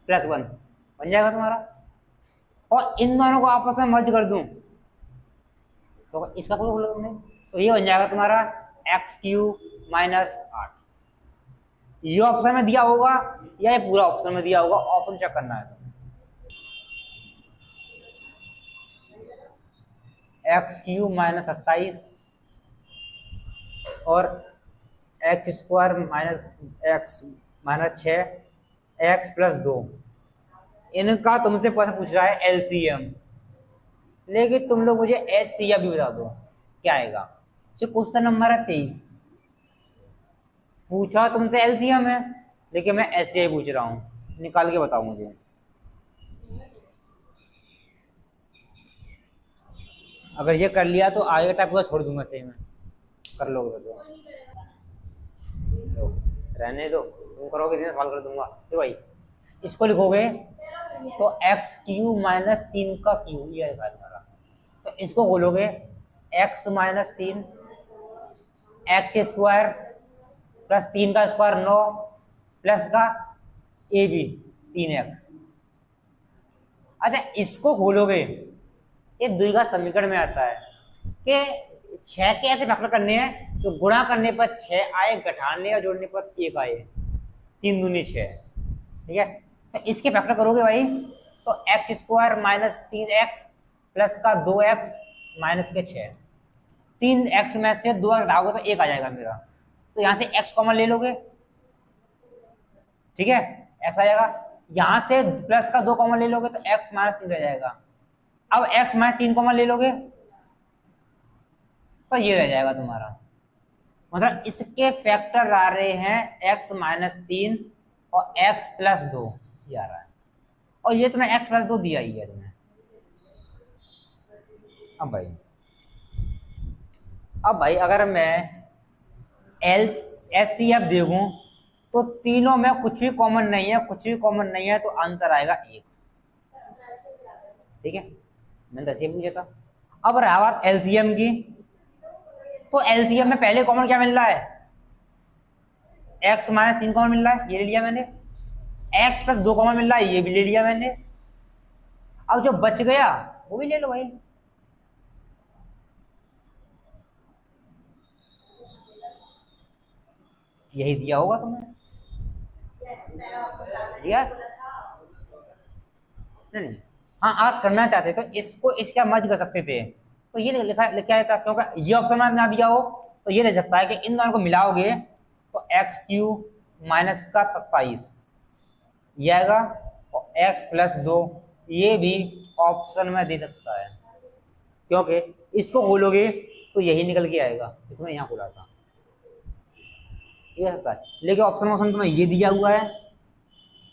प्लस 1 बन जाएगा तुम्हारा, और इन दोनों को आपस में मर्ज कर दूं तो इसका फॉर्मूला तुमने, तो ये बन जाएगा तुम्हारा एक्स क्यू -8। ये ऑप्शन में दिया होगा या ये पूरा ऑप्शन में दिया होगा, ऑप्शन चेक करना है। x³ -27 और x² -x -6 x + 2, इनका तुमसे पूछ रहा है एलसीएम, लेकिन तुम लोग मुझे एचसीएफ भी बता दो क्या आएगा। जो क्वेश्चन नंबर है 23, पूछा तुमसे एलसीएम है, लेकिन मैं एचसीएफ पूछ रहा हूँ, निकाल के बताओ मुझे। अगर ये कर लिया तो आगे टाइप का छोड़ दूंगा, सही में कर लोगे तो रहने दो, तुम करोगे इतने सवाल कर दूंगा। तो भाई इसको लिखोगे तो x³ -3 का क्यू, ये आएगा तुम्हारा। तो इसको बोलोगे x - 3 x² + 3 का स्क्वायर 9 प्लस का ए बी 3x। अच्छा, इसको खोलोगे, ये द्विघात समीकरण में आता है कि 6 के ऐसे फैक्टर करने हैं तो गुणा करने पर 6 आए, घटाने और जोड़ने पर 1 आए, 3 दूनी 6। ठीक है, तो इसके फैक्टर करोगे भाई तो x² - 3x प्लस का 2x माइनस के 6, 3x में से 2 घटाओगे तो 1 आ जाएगा मेरा। तो यहाँ से x कॉमन ले लोगे, ठीक है, x आ जाएगा। यहाँ से प्लस का 2 कॉमन ले लोगे तो x - 3 रह जाएगा। अब x - 3 कॉमन ले लोगे तो ये रह जाएगा तुम्हारा, मतलब इसके फैक्टर आ रहे हैं x - 3 और x + 2 ये आ रहा है, और ये तुम्हें x + 2 दिया ही है तुम्हें। अब भाई अगर मैं एचसीएफ देखूं तो तीनों में कुछ भी कॉमन नहीं है, कुछ भी कॉमन नहीं है, तो आंसर आएगा 1। ठीक है, मैंने 10 पूछा था। अब रहा बात एलसीएम की, तो एलसीएम में पहले कॉमन क्या मिल रहा है, x - 3 कॉमन मिल रहा है, ये ले लिया मैंने। x + 2 कॉमन मिल रहा है, ये भी ले लिया मैंने। अब जो बच गया वो भी ले लो भाई। यही दिया होगा तुम्हें, दिया नहीं? हाँ, आप करना चाहते तो इसको इसका मर्ज कर सकते थे, तो ये लिखा रहता, क्योंकि ये ऑप्शन में ना दिया हो तो ये रह सकता है कि इन दोनों को मिलाओगे तो x³ - 27 ये आएगा, और x + 2 ये भी ऑप्शन में दे सकता है, क्योंकि इसको खोलोगे तो यही निकल के आएगा, तुम्हें यहाँ खोला था ये सकता है। लेकिन ऑप्शन तुम्हें ये दिया हुआ है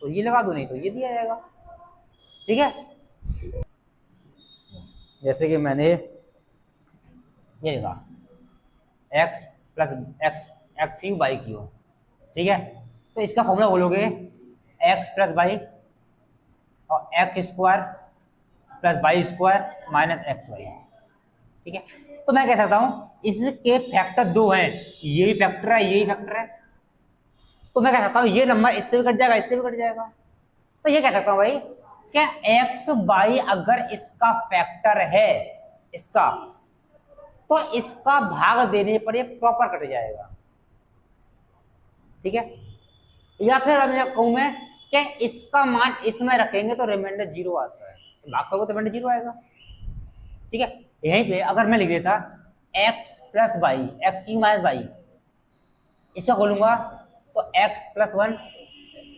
तो ये लगा दो, नहीं तो ये दिया जाएगा। ठीक है, जैसे कि मैंने ये लिखा x + x³ ठीक है, तो इसका फॉर्मूला बोलोगे x + y और x² + y² - xy। ठीक है, तो मैं कह सकता हूं इसके फैक्टर 2 हैं, ये भी फैक्टर है, ये भी फैक्टर है, तो मैं कह सकता हूं ये नंबर इससे भी कट जाएगा, इससे भी कट जाएगा। तो ये कह सकता हूं भाई क्या x y अगर इसका फैक्टर है इसका, तो इसका भाग देने पर ये प्रॉपर कट जाएगा। ठीक है, या फिर अब मैं कहूं मैं कि इसका मान इसमें रखेंगे तो रिमाइंडर 0 आता है, भाग करोगे तो रिमाइंडर 0 आएगा। ठीक है, यहीं पे अगर मैं लिख देता x + y x³ - y, इसको खोलूंगा तो x + 1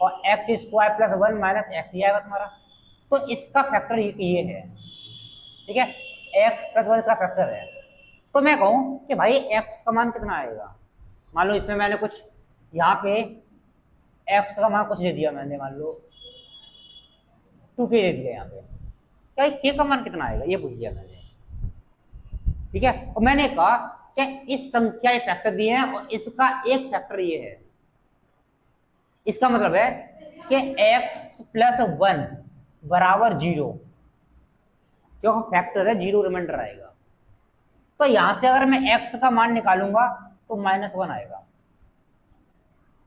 और x² + 1 - x ये आएगा तुम्हारा। तो इसका फैक्टर ये है। ठीक है, x + 1 इसका फैक्टर है। तो मैं कहूं कि भाई x का मान कितना आएगा, मान लो इसमें मैंने कुछ यहाँ पे x का मान कुछ दे दिया मैंने, मान लो 2k दे दिया यहाँ पे, क्या k का मान कितना आएगा ये पूछ लिया मैंने। ठीक है, और मैंने कहा कि इस संख्या ये फैक्टर दिए हैं और इसका एक फैक्टर ये है, इसका मतलब है कि x + 1 = 0, जो फैक्टर है 0 रिमाइंडर आएगा। तो यहां से अगर मैं x का मान निकालूंगा तो -1 आएगा,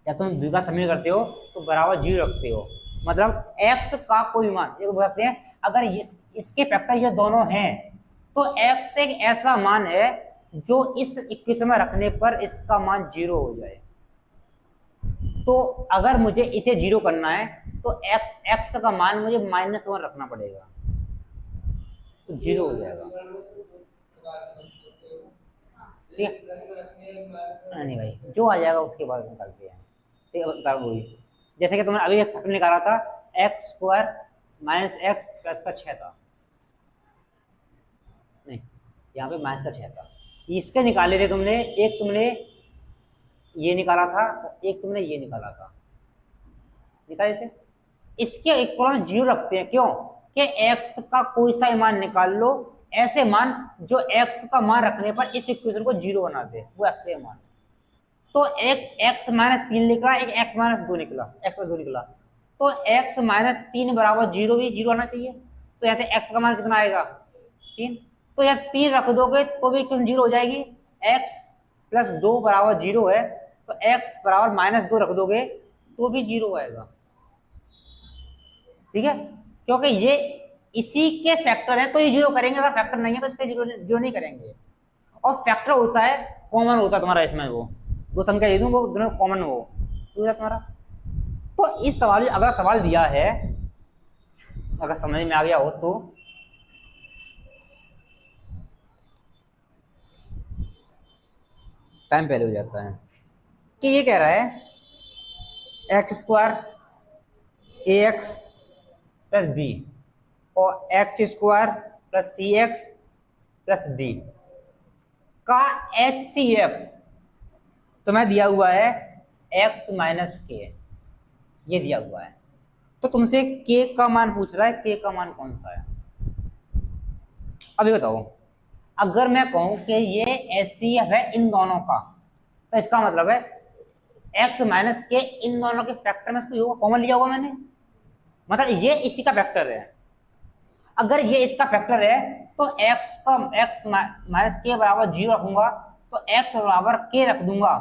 या तुम द्विघात समीकरण करते हो तो बराबर 0 रखते हो, मतलब x का कोई मान ये बोलते हैं अगर इसके फैक्टर ये दोनों हैं तो x एक ऐसा मान है जो इस इक्वेशन में रखने पर इसका मान 0 हो जाए। तो अगर मुझे इसे 0 करना है तो x का मान मुझे -1 रखना पड़ेगा, तो 0 हो जाएगा। ठीक है, नहीं भाई, जो आ जाएगा उसके बाद निकालते हैं। ठीक है, वही जैसे कि तुमने अभी एक फैक्टर निकाला था, x² - x प्लस का 6 था, नहीं यहाँ पे माइनस का 6 था। इसके निकाले थे तुमने, एक तुमने ये निकाला था और एक तुमने ये निकाला था, निकाले थे। इसके इक्वल 0 रखते हैं, क्यों कि x का कोई सा मान निकाल लो, ऐसे मान जो x का मान रखने पर इस इक्वेशन को 0 बना दे, वो x है मान। तो एक x - 3 निकला, एक x - 2 निकला, x + 2 निकला, तो x - 3 बराबर 0 भी 0 आना चाहिए। तो ऐसे x का मान कितना आएगा 3, तो यह 3 रख दोगे तो भी इक्वेशन 0 हो जाएगी। x + 2 बराबर 0 है, तो x बराबर -2 रख दोगे तो भी 0 आएगा। ठीक है, क्योंकि ये इसी के फैक्टर है तो ये 0 करेंगे, अगर फैक्टर नहीं है तो इसके 0 नहीं करेंगे। और फैक्टर होता है कॉमन होता है तुम्हारा, इसमें वो दो संख्या दे दूं वो दोनों कॉमन हो तुम्हारा। तो इस सवाल अगर सवाल दिया है, अगर समझ में आ गया हो तो टाइम पहले हो जाता है कि ये कह रहा है x² ax + b और x² + cx + d का HCF तुम्हें दिया हुआ है x - k, ये दिया हुआ है। तो तुमसे k का मान पूछ रहा है, k का मान कौन सा है। अभी बताओ, अगर मैं कहूं कि ये HCF है इन दोनों का, तो इसका मतलब है x - k इन दोनों के फैक्टर में इसको कॉमन लिया होगा मैंने, मतलब ये इसी का फैक्टर है। अगर ये इसका फैक्टर है तो x - k बराबर 0 रखूंगा, तो x बराबर k रख दूंगा,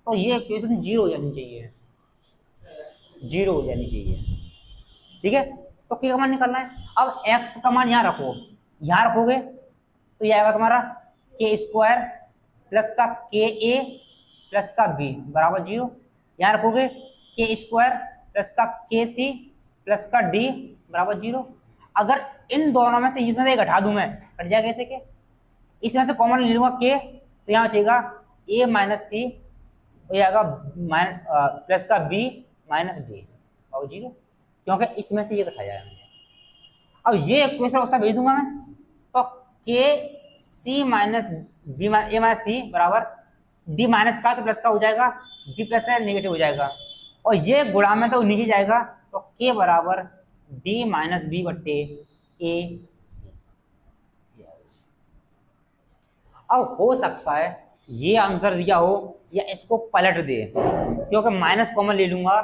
तो ये इक्वेशन 0 हो जानी चाहिए, 0 हो जानी चाहिए। ठीक है, तो k का मान निकालना है। अब x का मान यहाँ रखो, यहाँ रखोगे तो ये आएगा तुम्हारा k² प्लस का ka प्लस का b बराबर 0। यहाँ रखोगे k² प्लस का kc प्लस का d बराबर 0। अगर इन दोनों में से इसमें से घटा दूं मैं, कट जाएगा कैसे के, इसमें से कॉमन ले लूंगा k, तो यहाँ बचेगा a - c हो जाएगा प्लस का b - d और 0, क्योंकि इसमें से ये घटा जाएगा मैंने। अब ये इक्वेशन उसका भेज दूंगा मैं, तो kc - b a - c बराबर d माइनस का तो प्लस का हो जाएगा, b प्लस है नेगेटिव हो जाएगा, और ये गुणा में तो नीचे जाएगा, तो k बराबर d - b बट्टे a c। अब हो सकता है ये आंसर दिया हो या इसको पलट दे, क्योंकि माइनस कॉमन ले लूंगा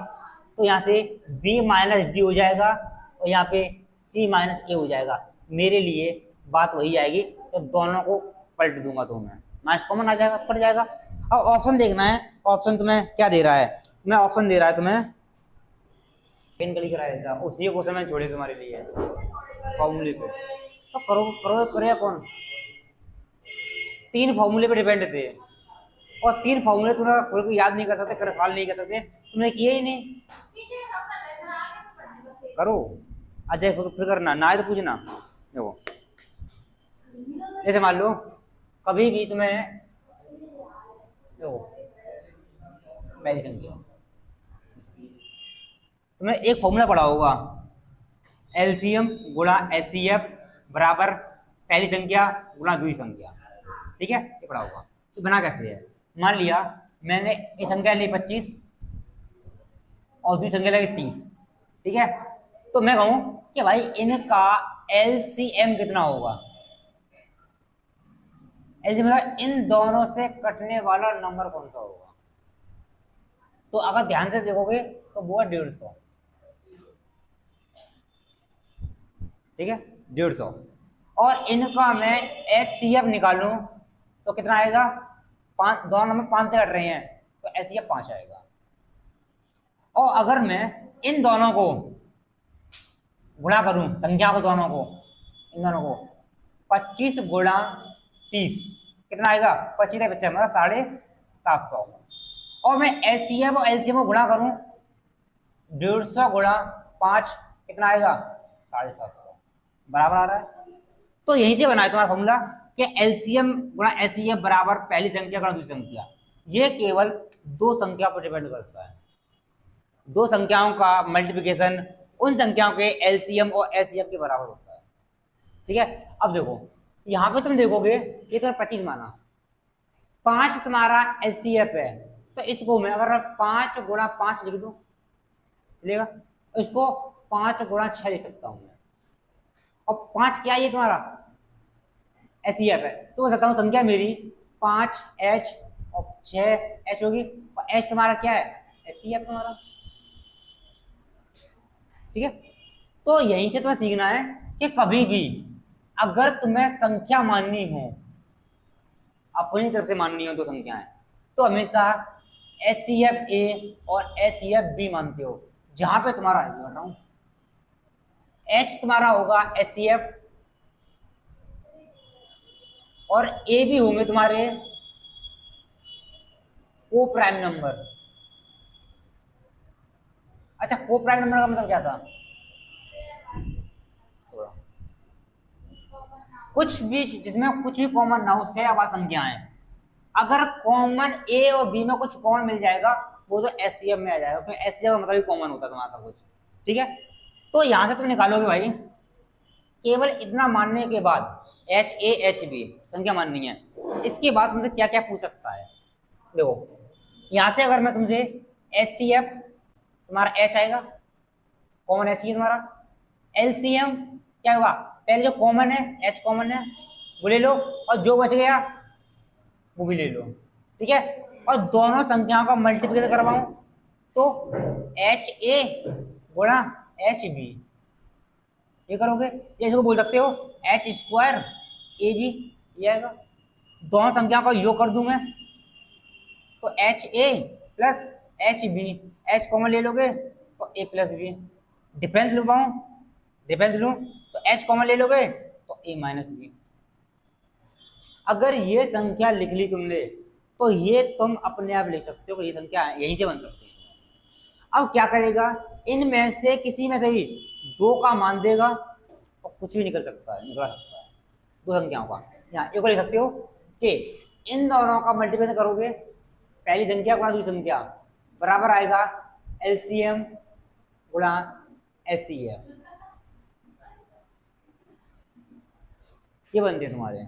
तो यहाँ से b - d हो जाएगा और यहाँ पे c - a हो जाएगा। मेरे लिए बात वही आएगी, तो दोनों को पलट दूंगा तो मैं माइनस कॉमन आ जाएगा, पड़ जाएगा। अब ऑप्शन देखना है, ऑप्शन तुम्हें क्या दे रहा है, तुम्हें ऑप्शन दे रहा है तुम्हें पेन कली कराया था, उसी क्वेश्चन में छोड़े तुम्हारे लिए फॉर्मूले पे, तो करेगा कौन, 3 फॉर्मूले पे डिपेंड थे, और 3 फॉर्मूले तुम्हें खोल के याद नहीं कर सकते, सवाल नहीं कर सकते, तुमने किए ही नहीं। करो अजय फिर करना ना है तो पूछना। देखो जैसे मान लो कभी भी तुम्हें देखो पहली संख्या तुम्हें एक फॉर्मूला पढ़ा होगा, एलसीएम गुणा एचसीएफ बराबर पहली संख्या गुणा दूसरी संख्या, ठीक है, ये पढ़ा होगा। तो बना कैसे है, मान लिया मैंने एक संख्या ली 25 और दूसरी संख्या लगी 30, ठीक है, तो मैं कहूं कि भाई इनका एलसीएम कितना होगा, एलसीएम मतलब इन दोनों से कटने वाला नंबर कौन सा होगा। तो अगर ध्यान से देखोगे तो वो है 150, ठीक है 150, और इनका मैं एचसीएफ निकालूं तो कितना आएगा, 5, दोनों नंबर 5 से कट रहे हैं तो एचसीएफ 5 आएगा। और अगर मैं इन दोनों को गुणा करूं, संख्या को दोनों को, इन दोनों को 25 गुणा 30 कितना आएगा 25 है, 25 मतलब 750। और मैं एचसीएफ और एलसीएम को गुणा करूं 150 गुणा 5 कितना आएगा 750, बराबर आ रहा है। तो यहीं से बना है तुम्हारा फॉर्मूला कि एलसीएम गुणा एचसीएफ बराबर पहली संख्या गुणा दूसरी संख्या। ये केवल दो संख्या पर डिपेंड करता है, दो संख्याओं का मल्टीप्लिकेशन उन संख्याओं के एलसीएम और एचसीएफ के बराबर होता है। ठीक है, अब देखो यहाँ पे तुम देखोगे ये तुम्हें 25 माना, 5 तुम्हारा एचसीएफ है, तो इसको मैं अगर 5 गुणा 5 लिख दूं चलेगा, इसको 5 गुणा 6 लिख सकता हूं मैं। और 5 क्या है ये तुम्हारा एचसीएफ है, तो मैं सकता हूँ संख्या मेरी 5H और 6H होगी, और H तुम्हारा क्या है एचसीएफ तुम्हारा। ठीक है, तो यहीं से तुम्हें सीखना है कि कभी भी अगर तुम्हें संख्या माननी हो, अपनी तरफ से माननी हो दो संख्याएं, तो हमेशा एचसीएफ ए और एचसीएफ बी मानते हो। जहां पे तुम्हारा बता रहा हूं एच तुम्हारा होगा एचसीएफ और ए भी होंगे तुम्हारे को प्राइम नंबर। अच्छा, को प्राइम नंबर का मतलब क्या था, कुछ भी जिसमें कुछ भी कॉमन ना हो, से आवाज संख्याएं, अगर कॉमन ए और बी में कुछ कॉमन मिल जाएगा वो तो एचसीएफ में आ जाएगा, क्योंकि एचसीएफ का मतलब ही कॉमन होता है तुम्हारा सब कुछ। ठीक है, तो यहां से तुम निकालोगे भाई, केवल इतना मानने के बाद एच ए एच बी संख्या माननी है, इसके बाद तुमसे क्या क्या पूछ सकता है। देखो यहां से अगर मैं तुमसे एचसीएफ तुम्हारा एच आएगा, कॉमन एच ही तुम्हारा, एलसीएम क्या होगा, पहले जो कॉमन है एच कॉमन है वो ले लो, और जो बच गया वो भी ले लो। ठीक है, और दोनों संख्याओं का मल्टीप्लिकेशन करवाऊं तो एच ए गुणा एच बी, ये करोगे, ये इसको बोल सकते हो एच स्क्वायर ए बी, ये आएगा। दोनों संख्याओं का योग कर दूं मैं तो h a plus h b, h common ले लोगे तो ए प्लस बी, डिफरेंस लू पाऊं, डिफरेंस लूं तो एच कॉमन ले लोगे तो ए माइनस बी। अगर ये संख्या लिख ली तुमने तो ये तुम अपने आप लिख सकते हो कि ये संख्या यहीं से बन सकती है। अब क्या करेगा, इनमें से किसी में से भी दो का मान देगा और कुछ भी निकल सकता है, निकला सकता है दो संख्याओं का। यहाँ एक लिख सकते हो कि इन दोनों का मल्टीप्लिकेशन करोगे, पहली संख्या गुणा दूसरी संख्या बराबर आएगा एलसीएम गुणा एचसीएफ, ये बनते हैं तुम्हारे।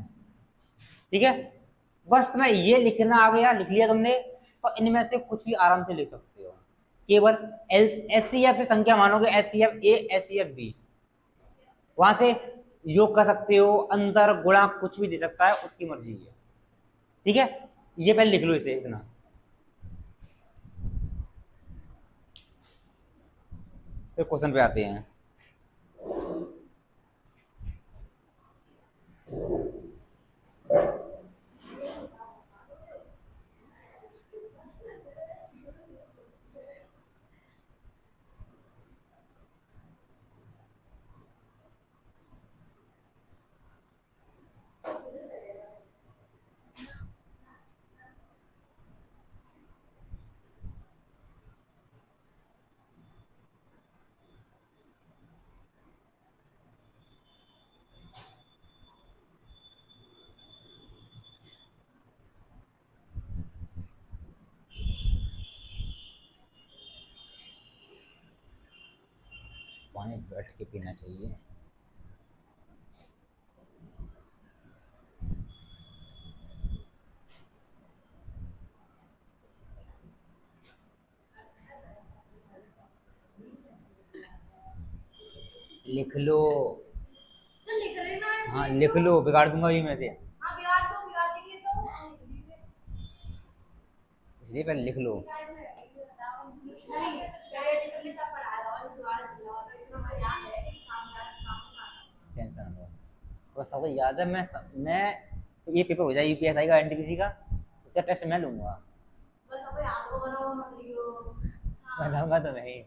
ठीक है, बस तुम्हें ये लिखना आ गया, लिख लिया तुमने, तो इनमें से कुछ भी आराम से लिख सकते हो। केवल एचसीएफ से संख्या मानोगे, एचसीएफ ए एचसीएफ बी, वहां से योग कर सकते हो, अंदर गुणा कुछ भी दे सकता है, उसकी मर्जी है। ठीक है, ये पहले लिख लो इसे इतना। फिर क्वेश्चन पे आते हैं। पानी बैठ के पीना चाहिए। लिख लो, लिख लेना है। हाँ लिख लो, बिगाड़ दूंगा ये में से। हाँ बिगाड़ दो, बिगाड़ देंगे तो इसलिए पहले लिख लो। टेंशन लो, तो सबको याद है, मैं ये पेपर हो जाए यूपीएसआई का एनटीपीसी का, उसका टेस्ट मैं लूंगा। बस सबको याद को बनाओ, मत लिखो। बनाऊंगा तो नहीं।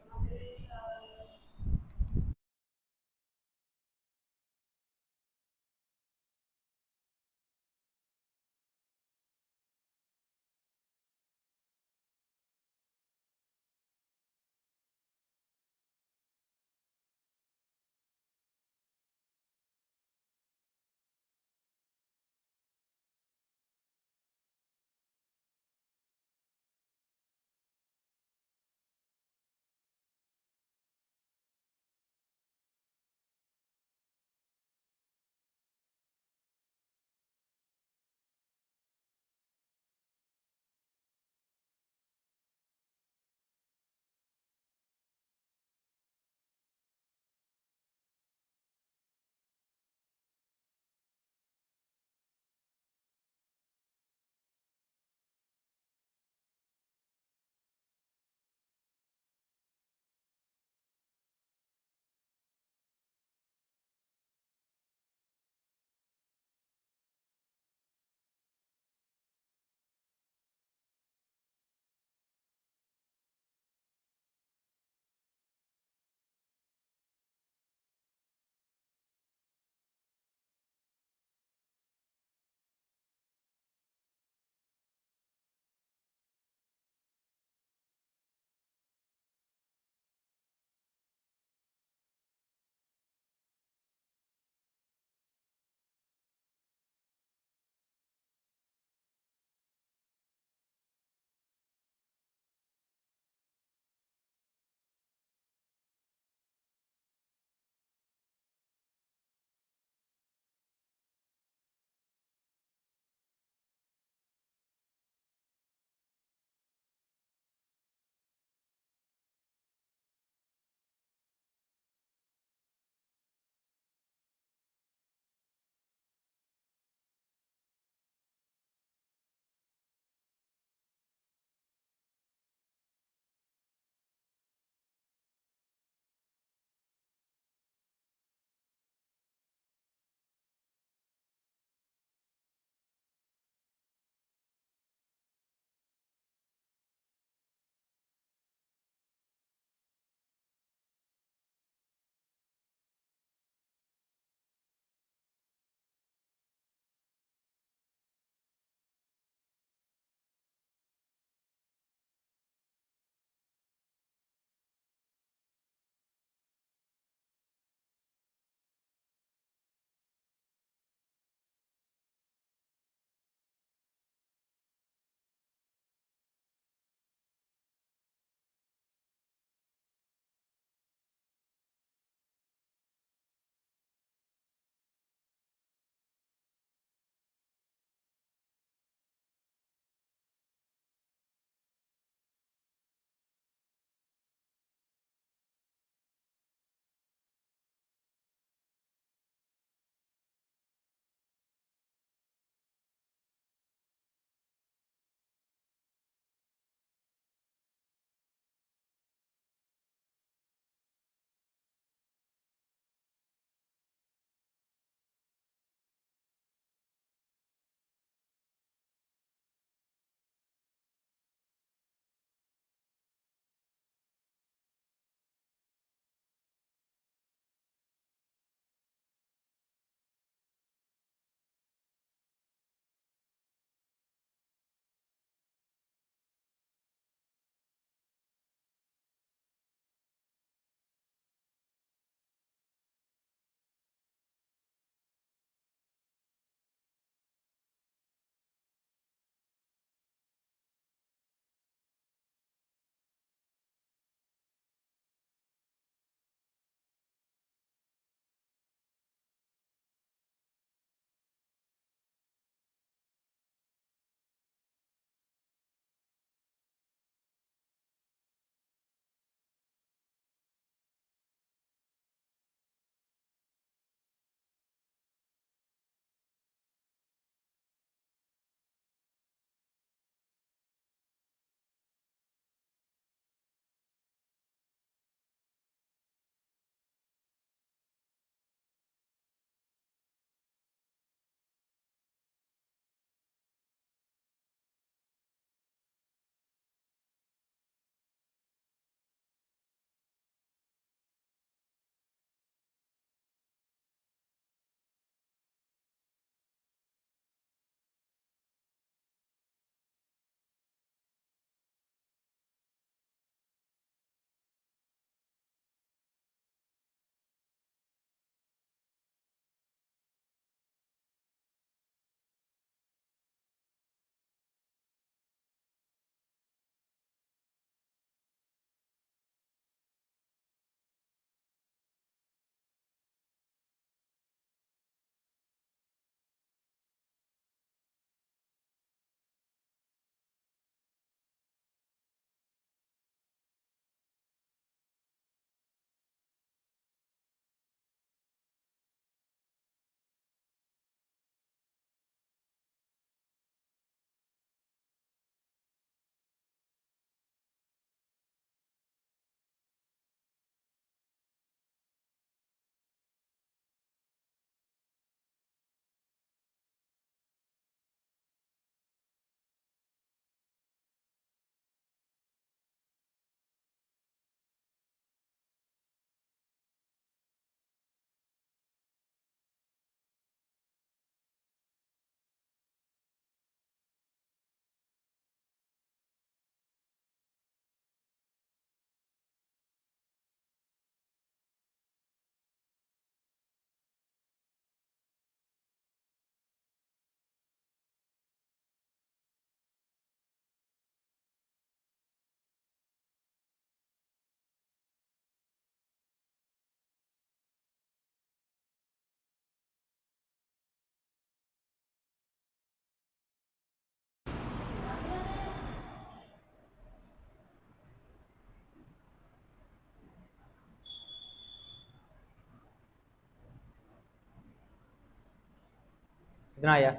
कितना आया?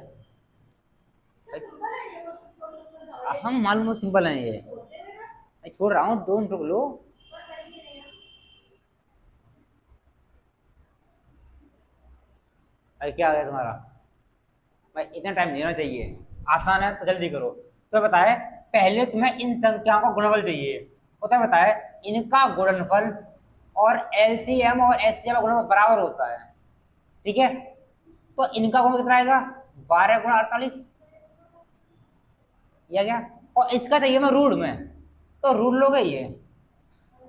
हम मालूम सिंपल है ये, मैं छोड़ रहा हूँ, 2 मिनट रुक लो। अरे क्या आ गया तुम्हारा भाई? इतना टाइम नहीं होना चाहिए, आसान है तो जल्दी करो। तो बताए पहले तुम्हें इन संख्याओं का गुणनफल चाहिए, होता है बताए इनका गुणनफल और एलसीएम और एचसीएम का गुणनफल बराबर होता है, ठीक है। तो इनका गुणनफल कितना आएगा? 12 गुणा 48, या क्या? और इसका चाहिए मैं रूट में, तो रूट लोगे ये।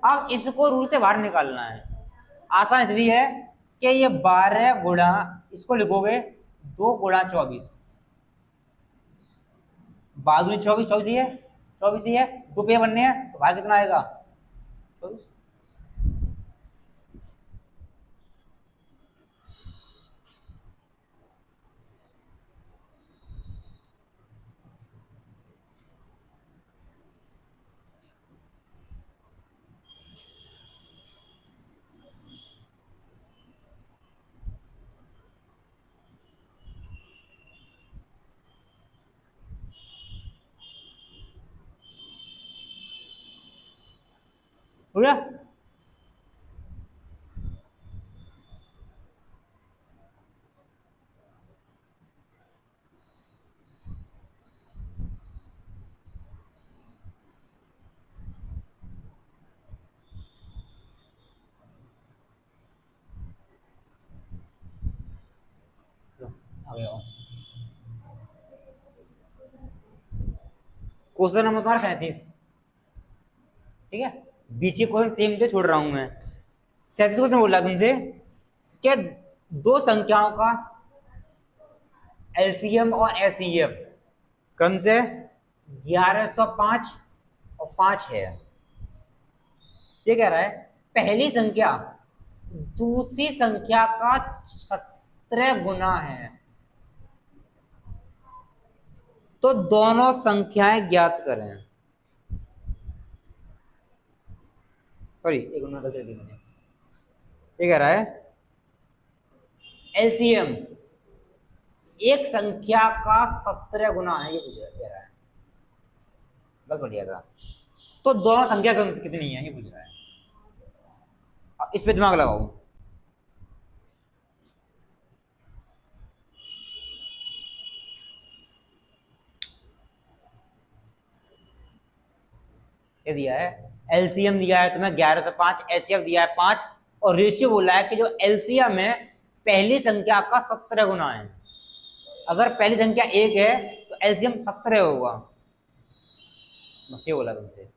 अब इसको रूट से बाहर निकालना है, आसान इसलिए है कि ये 12 गुणा, इसको लिखोगे 2 गुणा 24, 12 24, 24 ही है, 24 ही है, 2 पे बनने हैं तो भाग कितना आएगा? 24। हो गया? आ गया क्वेश्चन नंबर तुम्हारा 37, ठीक है। बीच के क्वेश्चन सेम थे, छोड़ रहा हूं मैं। 37 क्वेश्चन बोला तुमसे कि 2 संख्याओं का एलसीएम और एचसीएफ क्रम से 1105 और 5 है। ये कह रहा है पहली संख्या दूसरी संख्या का 17 गुना है, तो दोनों संख्याएं ज्ञात करें। सॉरी, एक मिनट दे दी मैंने। ये कह रहा है एलसीएम एक संख्या का 17 गुना है, ये पूछ रहा है, बस बढ़िया था। तो दोनों संख्या कितनी है ये पूछ रहा है, इस पे दिमाग लगाओ। ये दिया है एलसीएम दिया है तुम्हें 11 से 5, एचसीएफ दिया है 5, और रेशियो बोला है कि जो एलसीएम है पहली संख्या का 17 गुना है। अगर पहली संख्या 1 है तो एलसीएम 17 होगा, बस ये बोला तुमसे।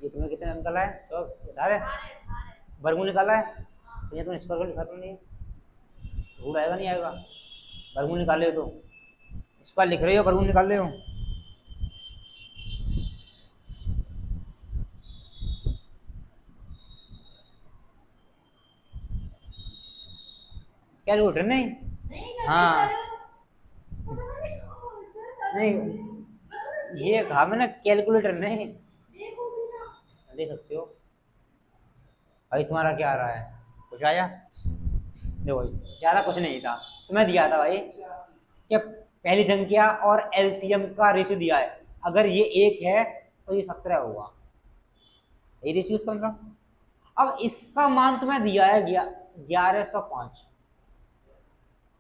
ये तुम्हें कितने निकाला है? तो बता रहे वर्गमूल निकाला है, तो ये तुम स्क्वायर को लिखा तो नहीं, रूट आएगा नहीं आएगा? वर्गमूल निकाले हो तो स्क्वायर लिख रहे हो, वर्गमूल निकाल रहे हो। कैलकुलेटर नहीं? हाँ नहीं, ये कहा मैंने कैलकुलेटर नहीं, देख सकते हो। भाई तुम्हारा क्या आ रहा है? कुछ आया? देखो भाई ज़्यादा कुछ नहीं था, तुम्हें दिया था भाई कि पहली संख्या और एलसीएम का रेशियो दिया है, अगर ये 1 है तो ये 17 होगा, ये रेशियो इसका मतलब। अब इसका मान तुम्हें दिया है 1105,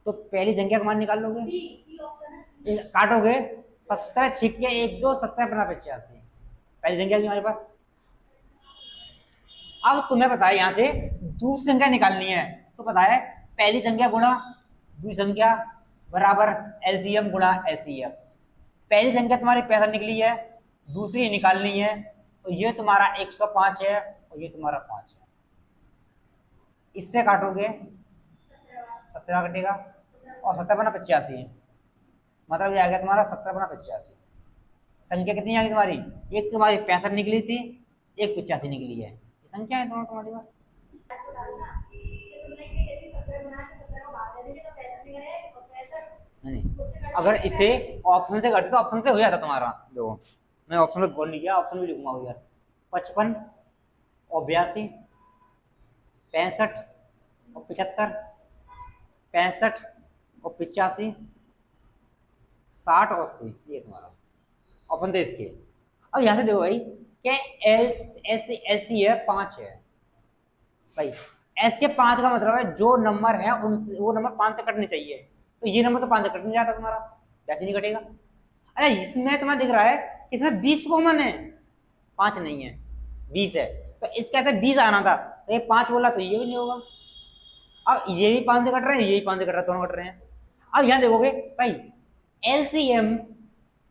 तो पहली संख्या का मान निकाल लोगे, काटोगे 17 छिक्के 1 2 17 15 85, पहली संख्या की हमारे पास। अब तुम्हें पता है यहाँ से दूसरी संख्या निकालनी है, तो पता है पहली संख्या गुणा दूसरी संख्या बराबर एलसीएम गुणा एचसीएफ। पहली संख्या तुम्हारी 65 निकली है, दूसरी निकालनी है, तो ये तुम्हारा 105 है और ये तुम्हारा 5 है। इससे काटोगे 17 कटेगा और 17 बना 85, मतलब ये आ गया तुम्हारा 17 बना 85। संख्या कितनी आ गई तुम्हारी? एक तुम्हारी 65 निकली थी, एक 85 निकली है। ये संख्या है दोनों तुम्हारी पास। नहीं, अगर इसे ऑप्शन से करते तो ऑप्शन से हो जाता तुम्हारा। देखो मैं ऑप्शन में बोल नहीं किया, ऑप्शन में लिखूंगा यार। 55 और 82, 65 और 75, 65 और 85, 60 और 80, ये तुम्हारा ऑप्शन थे इसके। अब यहाँ से देखो भाई क्या एल सी है 5 है भाई। एस से 5 का मतलब है जो नंबर है उन वो नंबर 5 से कटने चाहिए, तो ये नंबर तो 5 से कट नहीं जाता तुम्हारा, कैसे नहीं कटेगा? अरे इसमें तुम्हें दिख रहा है कि इसमें 20 कॉमन है, 5 नहीं है 20 है, तो इसके ऐसे 20 आना था, तो ये 5 बोला तो ये भी नहीं होगा। अब ये भी 5 से कट रहे हैं, ये भी 5 से कट रहा है, दोनों कट रहे हैं। अब यहाँ देखोगे भाई एलसीएम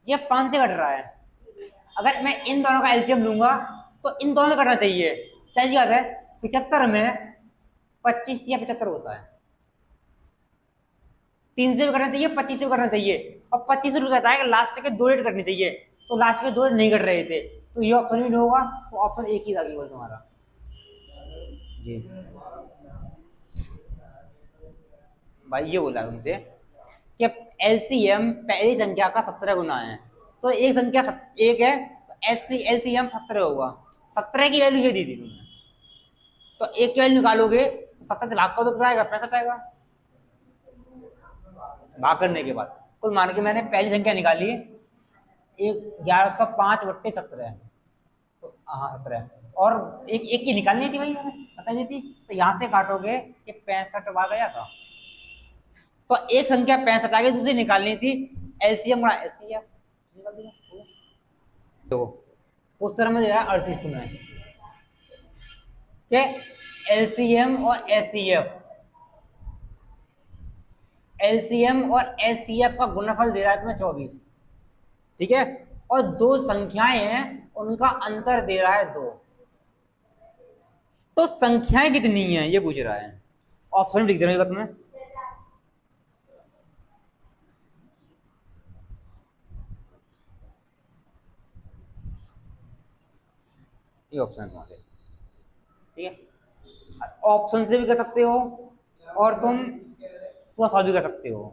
ये 5 से कट रहा है, अगर मैं इन दोनों का एलसीएम लूंगा तो इन दोनों से कटना चाहिए। सही बात है, 75 में 25 या 75 होता है, 3 से भी करना चाहिए, 25 से भी करना चाहिए, और 25 से भी कहता है कि लास्ट के 2 रेट करने चाहिए, तो लास्ट के 2 रेट नहीं कट रहे थे, तो ये ऑप्शन भी नहीं होगा, तो ऑप्शन एक ही था केवल तुम्हारा जी। भाई ये बोला तुमसे कि एलसीएम पहली संख्या का 17 गुना है, तो एक संख्या एक है तो एलसीएम 17 होगा। 17 की वैल्यू ये दी थी तुमने, तो एक की वैल्यू निकालोगे तो 17 से भाग कर तो आएगा 65 आएगा। भाग करने के बाद कुल मान के मैंने पहली संख्या निकाली 1105/17, तो हाँ 17, और एक की निकालनी थी भाई, हमें पता नहीं थी, तो यहाँ से काटोगे कि 65 आ गया था, तो एक संख्या 65 आ गई, दूसरी निकालनी थी एलसीएम गुणा एचसीएफ, निकाल दिया। तो उस तरह में दे रहा 38 तुम्हें कि एलसीएम और एचसीएफ, एलसीएम और एचसीएफ का गुणनफल दे रहा है तुम्हें 24, ठीक है, और दो संख्याएं हैं उनका अंतर दे रहा है 2, तो संख्याएं कितनी हैं ये पूछ रहा है। ऑप्शन लिख देना तुम्हें, ये ऑप्शन है तुम्हारे, ठीक है। ऑप्शन से भी कर सकते हो और तुम पूरा सॉल्व भी कर सकते हो।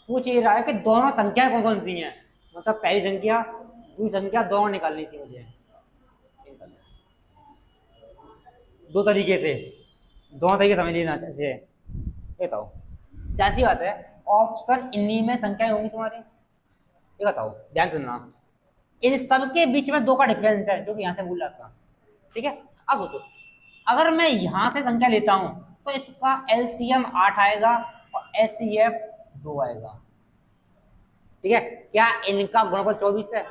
पूछ ये रहा है कि दोनों संख्याएं कौन कौन सी हैं, मतलब पहली संख्या दूसरी संख्या दोनों निकालनी थी मुझे, दो तरीके से, दोनों तरीके समझ लेना चाहिए। ये बताओ जैसी बात है, ऑप्शन इन्हीं में संख्याएं होंगी तुम्हारी, ये बताओ ध्यान सुनना, इन सबके बीच में 2 का डिफरेंस है जो कि यहाँ से भूल रहा था, ठीक है। अब सोचो अगर मैं यहाँ से संख्या लेता हूँ तो इसका एलसीएम 8 आएगा और एचसीएफ 2 आएगा, ठीक है। क्या इनका गुणनफल 24 है?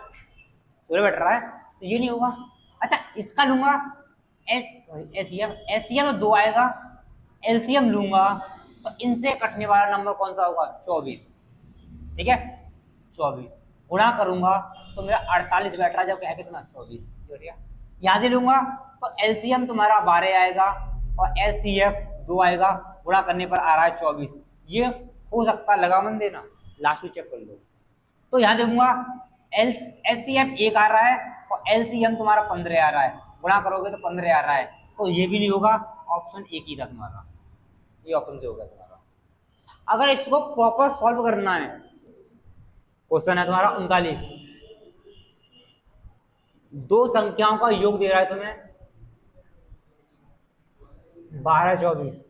सूर्य बैठ रहा है तो ये नहीं होगा। अच्छा इसका लूंगा एचसीएफ तो 2 आएगा, एलसीएम लूंगा तो इनसे कटने वाला नंबर कौन सा होगा? 24, ठीक है। 24 गुणा करूंगा तो मेरा 48 बैठ रहा है, जबकि है कितना 24। यहाँ से लूंगा तो एलसीएम तुम्हारा 12 आएगा और एचसीएफ 2 आएगा, गुणा करने पर आ रहा है 24। ये हो सकता है लगा मन देना, लास्ट में चेक कर लो। तो यहाँ देखूंगा एचसीएफ 1 आ रहा है और एलसीएम तुम्हारा 15 आ रहा है, गुणा करोगे तो 15 आ रहा है, तो ये भी नहीं होगा, ऑप्शन एक ही था तुम्हारा, ये ऑप्शन से होगा तुम्हारा। अगर इसको प्रॉपर सॉल्व करना है, क्वेश्चन है तुम्हारा 39, 2 संख्याओं का योग दे रहा है तुम्हें 12, 24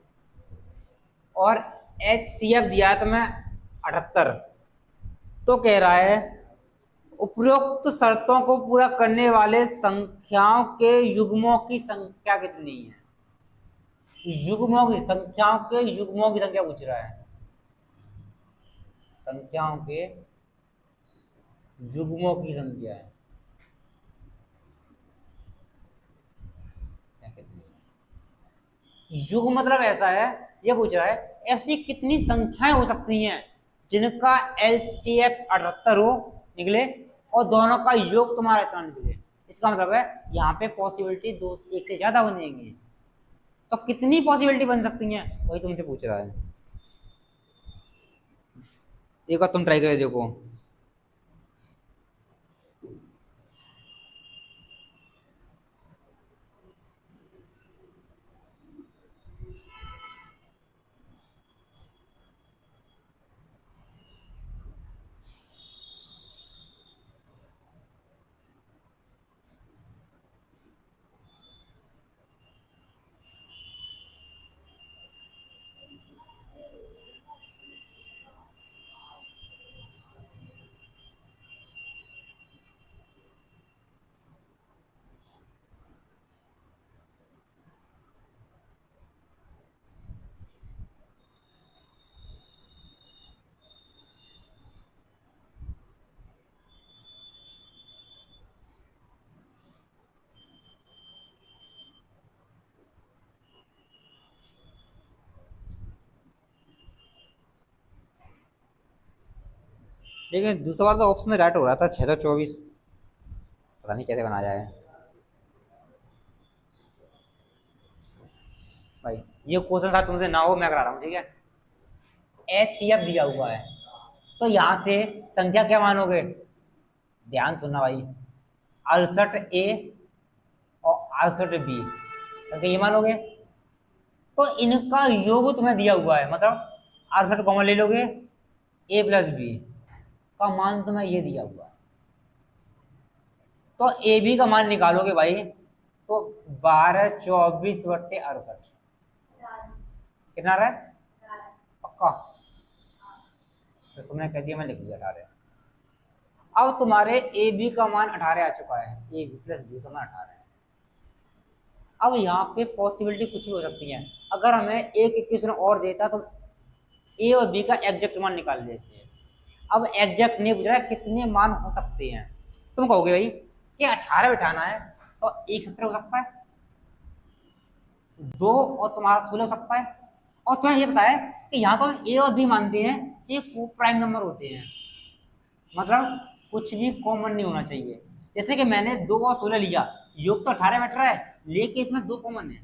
और एचसीएफ दिया है तुम्हें 78, तो कह रहा है उपरोक्त शर्तों को पूरा करने वाले संख्याओं के युग्मों की संख्या कितनी है? युग्मों की संख्याओं के युग्मों की संख्या पूछ रहा है, संख्याओं के युग्मों की संख्या है, युग्म मतलब ऐसा है, ये पूछ रहा है ऐसी कितनी संख्याएं हो सकती हैं जिनका एलसीएफ 78 हो निकले और दोनों का योग तुम्हारा इतना निकले। इसका मतलब है यहाँ पे पॉसिबिलिटी 2 1 से ज्यादा बनेंगी, तो कितनी पॉसिबिलिटी बन सकती हैं, वही तुमसे पूछ रहा है। एक बार तुम ट्राई करके देखो। लेकिन दूसरा बार तो ऑप्शन में राइट हो रहा था 624, पता नहीं कैसे बनाया है भाई। ये क्वेश्चन शायद तुमसे ना हो, मैं करा रहा हूँ, ठीक है। HCF दिया हुआ है, तो यहाँ से संख्या क्या मानोगे, ध्यान सुनना भाई, 68A और 68B संख्या ये मानोगे। तो इनका योग तुम्हें दिया हुआ है, मतलब 68 कॉमन ले लोगे, A + B का मान तुम्हें ये दिया हुआ है, तो AB का मान निकालोगे भाई, तो 1224/68 कितना रहा है, पक्का। तो तुमने कह दिया, मैं लिख दिया 18। अब तुम्हारे AB का मान 18 आ चुका है, AB + B का मान 18 है। अब यहाँ पे पॉसिबिलिटी कुछ भी हो सकती है। अगर हमें एक इक्वेशन और देता तो A और B का एग्जैक्ट मान निकाल लेते हैं। अब एग्जैक्ट नहीं पूछ रहा है, कितने मान हो सकते हैं। तुम कहोगे भाई कि 18 बिठाना है तो 1 17 हो सकता है, 2 और तुम्हारा 16 हो सकता है। और तुम्हें ये पता है कि यहाँ तो हम A और B मानते हैं ये को प्राइम नंबर होते हैं, मतलब कुछ भी कॉमन नहीं होना चाहिए। जैसे कि मैंने 2 और 16 लिया, योग तो 18 बैठ रहा है, लेकिन इसमें 2 कॉमन है,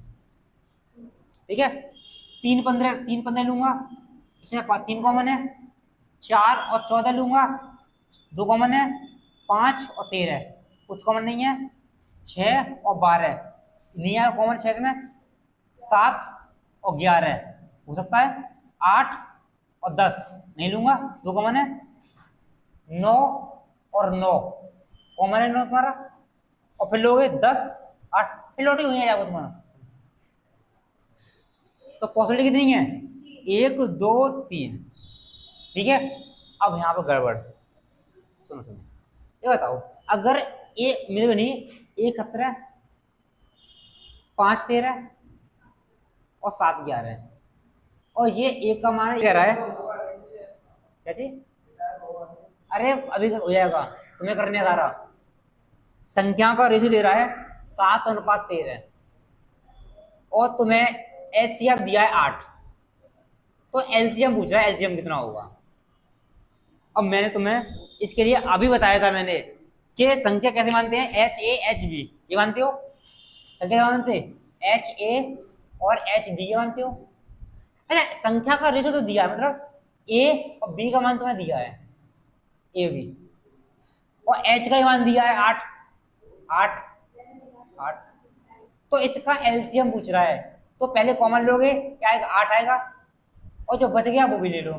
ठीक है। 3 15 लूंगा, इसमें 3 कॉमन है। 4 और 14 लूंगा, 2 कॉमन है। 5 और 13 कुछ कॉमन नहीं है। 6 और 12 नहीं आया कॉमन, 6 में। 7 और 11 हो सकता है। 8 और 10 नहीं लूंगा, 2 कॉमन है। 9 और 9 कॉमन है, 9 तुम्हारा। और फिर लोगे 10 8, फिर लौटे हुई जाएगा तुम्हारा। तो पॉसिबिलिटी कितनी है, 1 2 3, ठीक है। अब यहाँ पर गड़बड़, सुनो ये बताओ, अगर मेरे नहीं 1 17 5 13 और 7 11 और ये 1 का मान कह रहा है क्या चीज, अरे अभी हो जाएगा, तुम्हें करने जा रहा। संख्या का रेशियो दे रहा है 7:13 और तुम्हें HCF दिया है 8, तो LCM पूछ रहा है, LCM कितना होगा। अब मैंने तुम्हें इसके लिए अभी बताया था मैंने कि संख्या कैसे मानते हैं, HA HB ये मानते हो, संख्या क्या मानते हैं, HA और HB ये मानते हो, है ना। संख्या का रेशियो तो दिया है, मतलब A और B का मान तुम्हें दिया है, AB, और H का मान दिया है 8 8 8, तो इसका LCM पूछ रहा है। तो पहले कॉमन लोगे, क्या आएगा, 8 आएगा, और जो बच गया वो भी ले लो,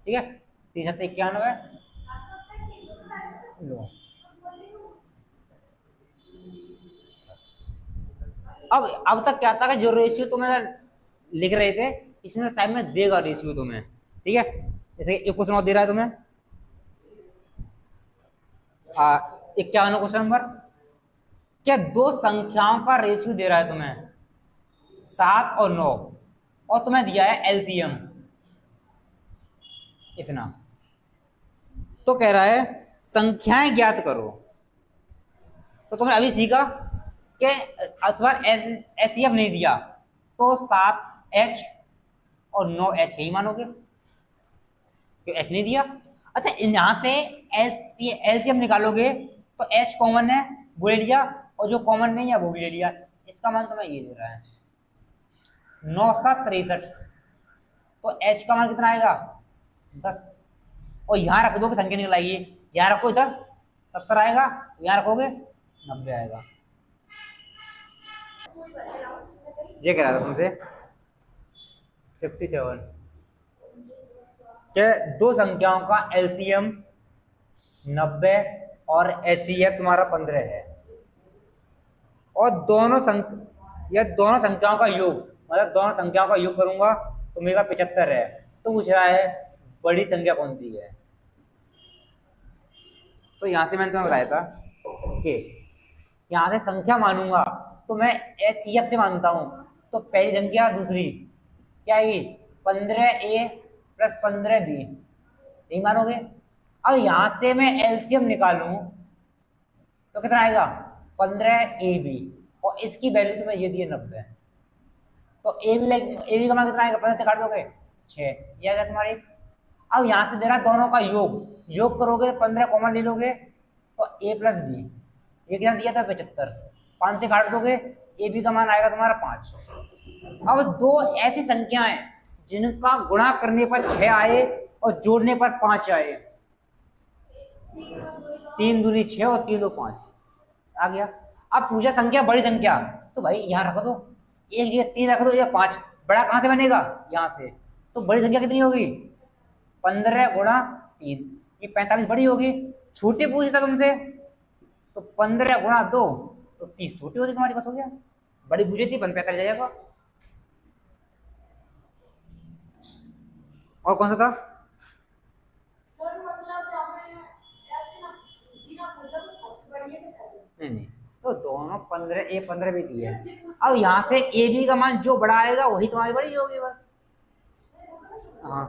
ठीक है। 3 7 91 लो। अब तक क्या था, जो रेशियो तुम्हें लिख रहे थे इसमें टाइम में देगा रेशियो तुम्हें, ठीक है। जैसे एक क्वेश्चन और दे रहा है तुम्हें, 51 क्वेश्चन नंबर, क्या 2 संख्याओं का रेशियो दे रहा है तुम्हें 7 और 9 और तुम्हें दिया है LCM इतना, तो कह रहा है संख्याएं ज्ञात करो। तो तुमने अभी सीखा कि इस बार HCF नहीं दिया तो 7H और 9H ही मानोगे, क्यों नहीं दिया। अच्छा, यहां से LCM निकालोगे तो H कॉमन है वो ले लिया, और जो कॉमन नहीं है वो भी ले लिया। इसका मान तुम्हें ये दे रहा है 963। तो h का मान कितना आएगा 10, और यहाँ रख दोगे संख्या निकल आएगी, यहाँ रखो 10 70 आएगा, यहाँ रखोगे 90 आएगा। ये कह रहा था तुमसे 57 के दो संख्याओं का एलसीएम 90 और एचसीएफ तुम्हारा 15 है, और दोनों संख्याओं का योग, मतलब दोनों संख्याओं का योग करूंगा तो मेरा 75 है। तो पूछ रहा है बड़ी संख्या कौन सी है। तो यहां से मैंने तुम्हें बताया था कि यहां से संख्या मानूंगा तो मैं एचसीएफ से मानता हूं। तो पहली संख्या दूसरी क्या आएगी 15a + 15b, यही मानोगे। अब यहां से मैं एलसीएम निकालूं तो कितना आएगा 15ab, और इसकी वैल्यू तुम्हें ये दी है 90। तो ए बी का मान कितना आएगा 15 से काट दोगे 6, ये आएगा तुम्हारी। अब यहां से दे रहा दोनों का योग करोगे 15 कॉमन ले लोगे तो a + b, ये कितना दिया था 75, 5 से काट दोगे ए बी का मान आएगा तुम्हारा 5। अब दो ऐसी संख्याएं जिनका गुणा करने पर 6 आए और जोड़ने पर 5 आए, 3 दूनी 6 और 3 दो 5 आ गया। अब पूछा संख्या बड़ी संख्या, तो भाई यहाँ रख दो, एक जगह 3 रख दो या 5, बड़ा कहां से बनेगा यहाँ से। तो बड़ी संख्या कितनी होगी 15 × 3, ये 45 बड़ी होगी। छोटी पूछता तुमसे तो 15 × 2 तो 30 छोटी होगी तुम्हारी, पास हो गया। बड़ी पूछी थी 45 जाएगा। और कौन सा था सर मतलब हमें ऐसे ना बिना मतलब सबसे बढ़िया के साथ नहीं, तो दोनों 15 भी दिए। अब यहाँ से ए बी का मान जो बड़ा आएगा वही तुम्हारी बड़ी होगी बस। हाँ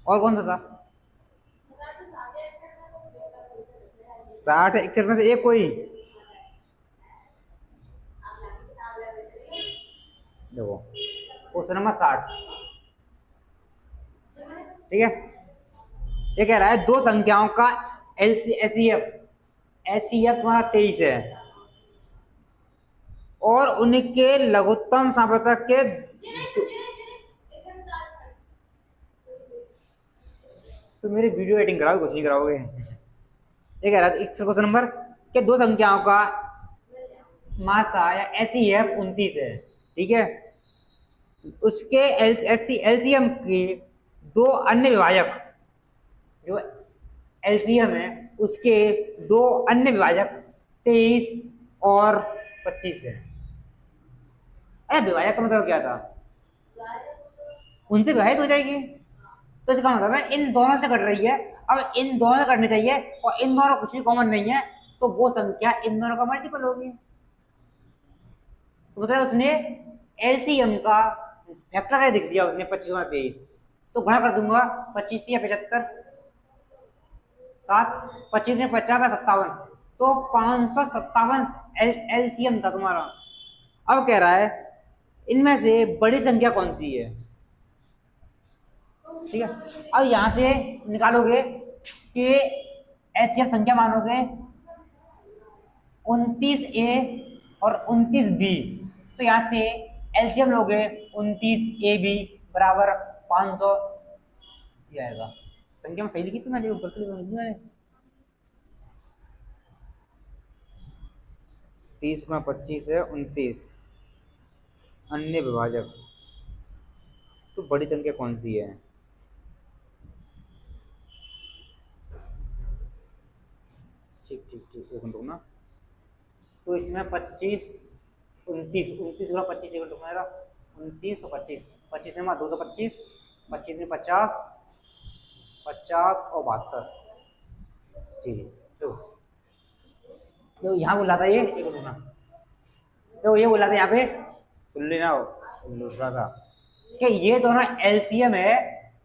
और कौन सा था 60 61 में से एक कोई, देखो क्वेश्चन नंबर 60, ठीक है। ये कह रहा है दो संख्याओं का एचसीएफ तुम्हारा 23 है और उनके लघुत्तम साम्प्रतक के तो मेरी वीडियो एडिटिंग कराओगे, कुछ नहीं कराओगे। ये कह रहा है क्वेश्चन नंबर के दो संख्याओं का मासा या एचसीएफ 29 है, ठीक है। उसके एलसीएम की दो अन्य विभाजक, जो एलसीएम है उसके दो अन्य विभाजक 23 और 25 है। अरे विभाजक का मतलब क्या था, उनसे विभाजित हो जाएगी, तो इसका मतलब है इन दोनों से कट रही है। अब इन दोनों से कटनी चाहिए और इन दोनों कुछ भी कॉमन नहीं है, तो वो संख्या इन दोनों का मल्टीपल होगी। तो मतलब उसने एलसीएम का फैक्टर क्या दिख दिया उसने 25 और 23, तो गुणा कर दूंगा 25 या 75 7 25 में 50 का 57, तो 557 एलसीएम था तुम्हारा। अब कह रहा है इनमें से बड़ी संख्या कौन सी है, ठीक है। अब यहां से निकालोगे कि एचसीएफ संख्या मानोगे 29A और 29B, तो यहां से एलसीएम लोगे 29AB बराबर 500, ये आएगा। संख्या में सही लिखी थी मैंने, ऊपर लिखी मैंने 30 में 25 है 29 अन्य विभाजक, तो बड़ी संख्या कौन सी है। ठीक ठीक ठीक, एक मिनट रुकना। तो इसमें 25 29 29 गुणा 25, एक मिनट रुकना जरा, 29 और 25, 25 में 225, 25 में 50, 50 और 72, ठीक है। तो यहाँ बोला था ये, एक मिनट रुकना, तो ये बोला था यहाँ पे सुन लेना दूसरा था कि ये दोनों एलसीएम है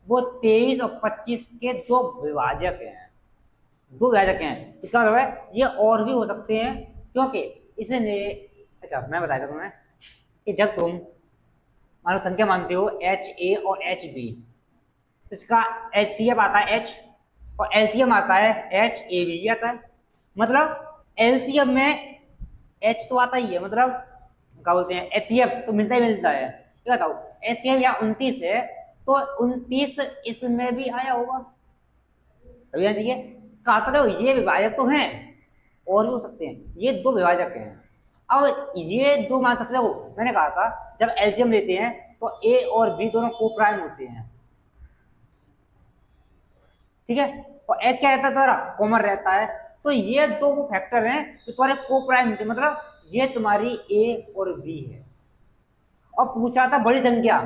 वो 23 और 25 के दो विभाजक हैं, दो विभाजक हैं। इसका मतलब है ये और भी हो सकते हैं, क्योंकि इसने अच्छा मैं बताया तुम्हें कि जब तुम मान लो संख्या मानते हो HA और HB, तो इसका HCF आता है H और LCM आता है HAB आता है। मतलब एलसीएम में एच तो आता ही है, मतलब क्या बोलते हैं एचसीएफ तो मिलता ही मिलता है। क्या बताओ एचसीएफ या 29 है तो 29 इसमें भी आया होगा, तभी आना चाहिए। कहा था देखो ये विभाजक तो हैं और भी हो सकते हैं, ये दो विभाजक हैं। अब ये दो मान सकते हो, मैंने कहा था जब एलसीएम लेते हैं तो ए और बी दोनों को प्राइम होते हैं, ठीक है। और एच क्या रहता है तुम्हारा कॉमन रहता है, तो ये दो वो फैक्टर हैं जो तुम्हारे को प्राइम होते हैं, मतलब ये तुम्हारी ए और बी है। और पूछा था बड़ी संख्या,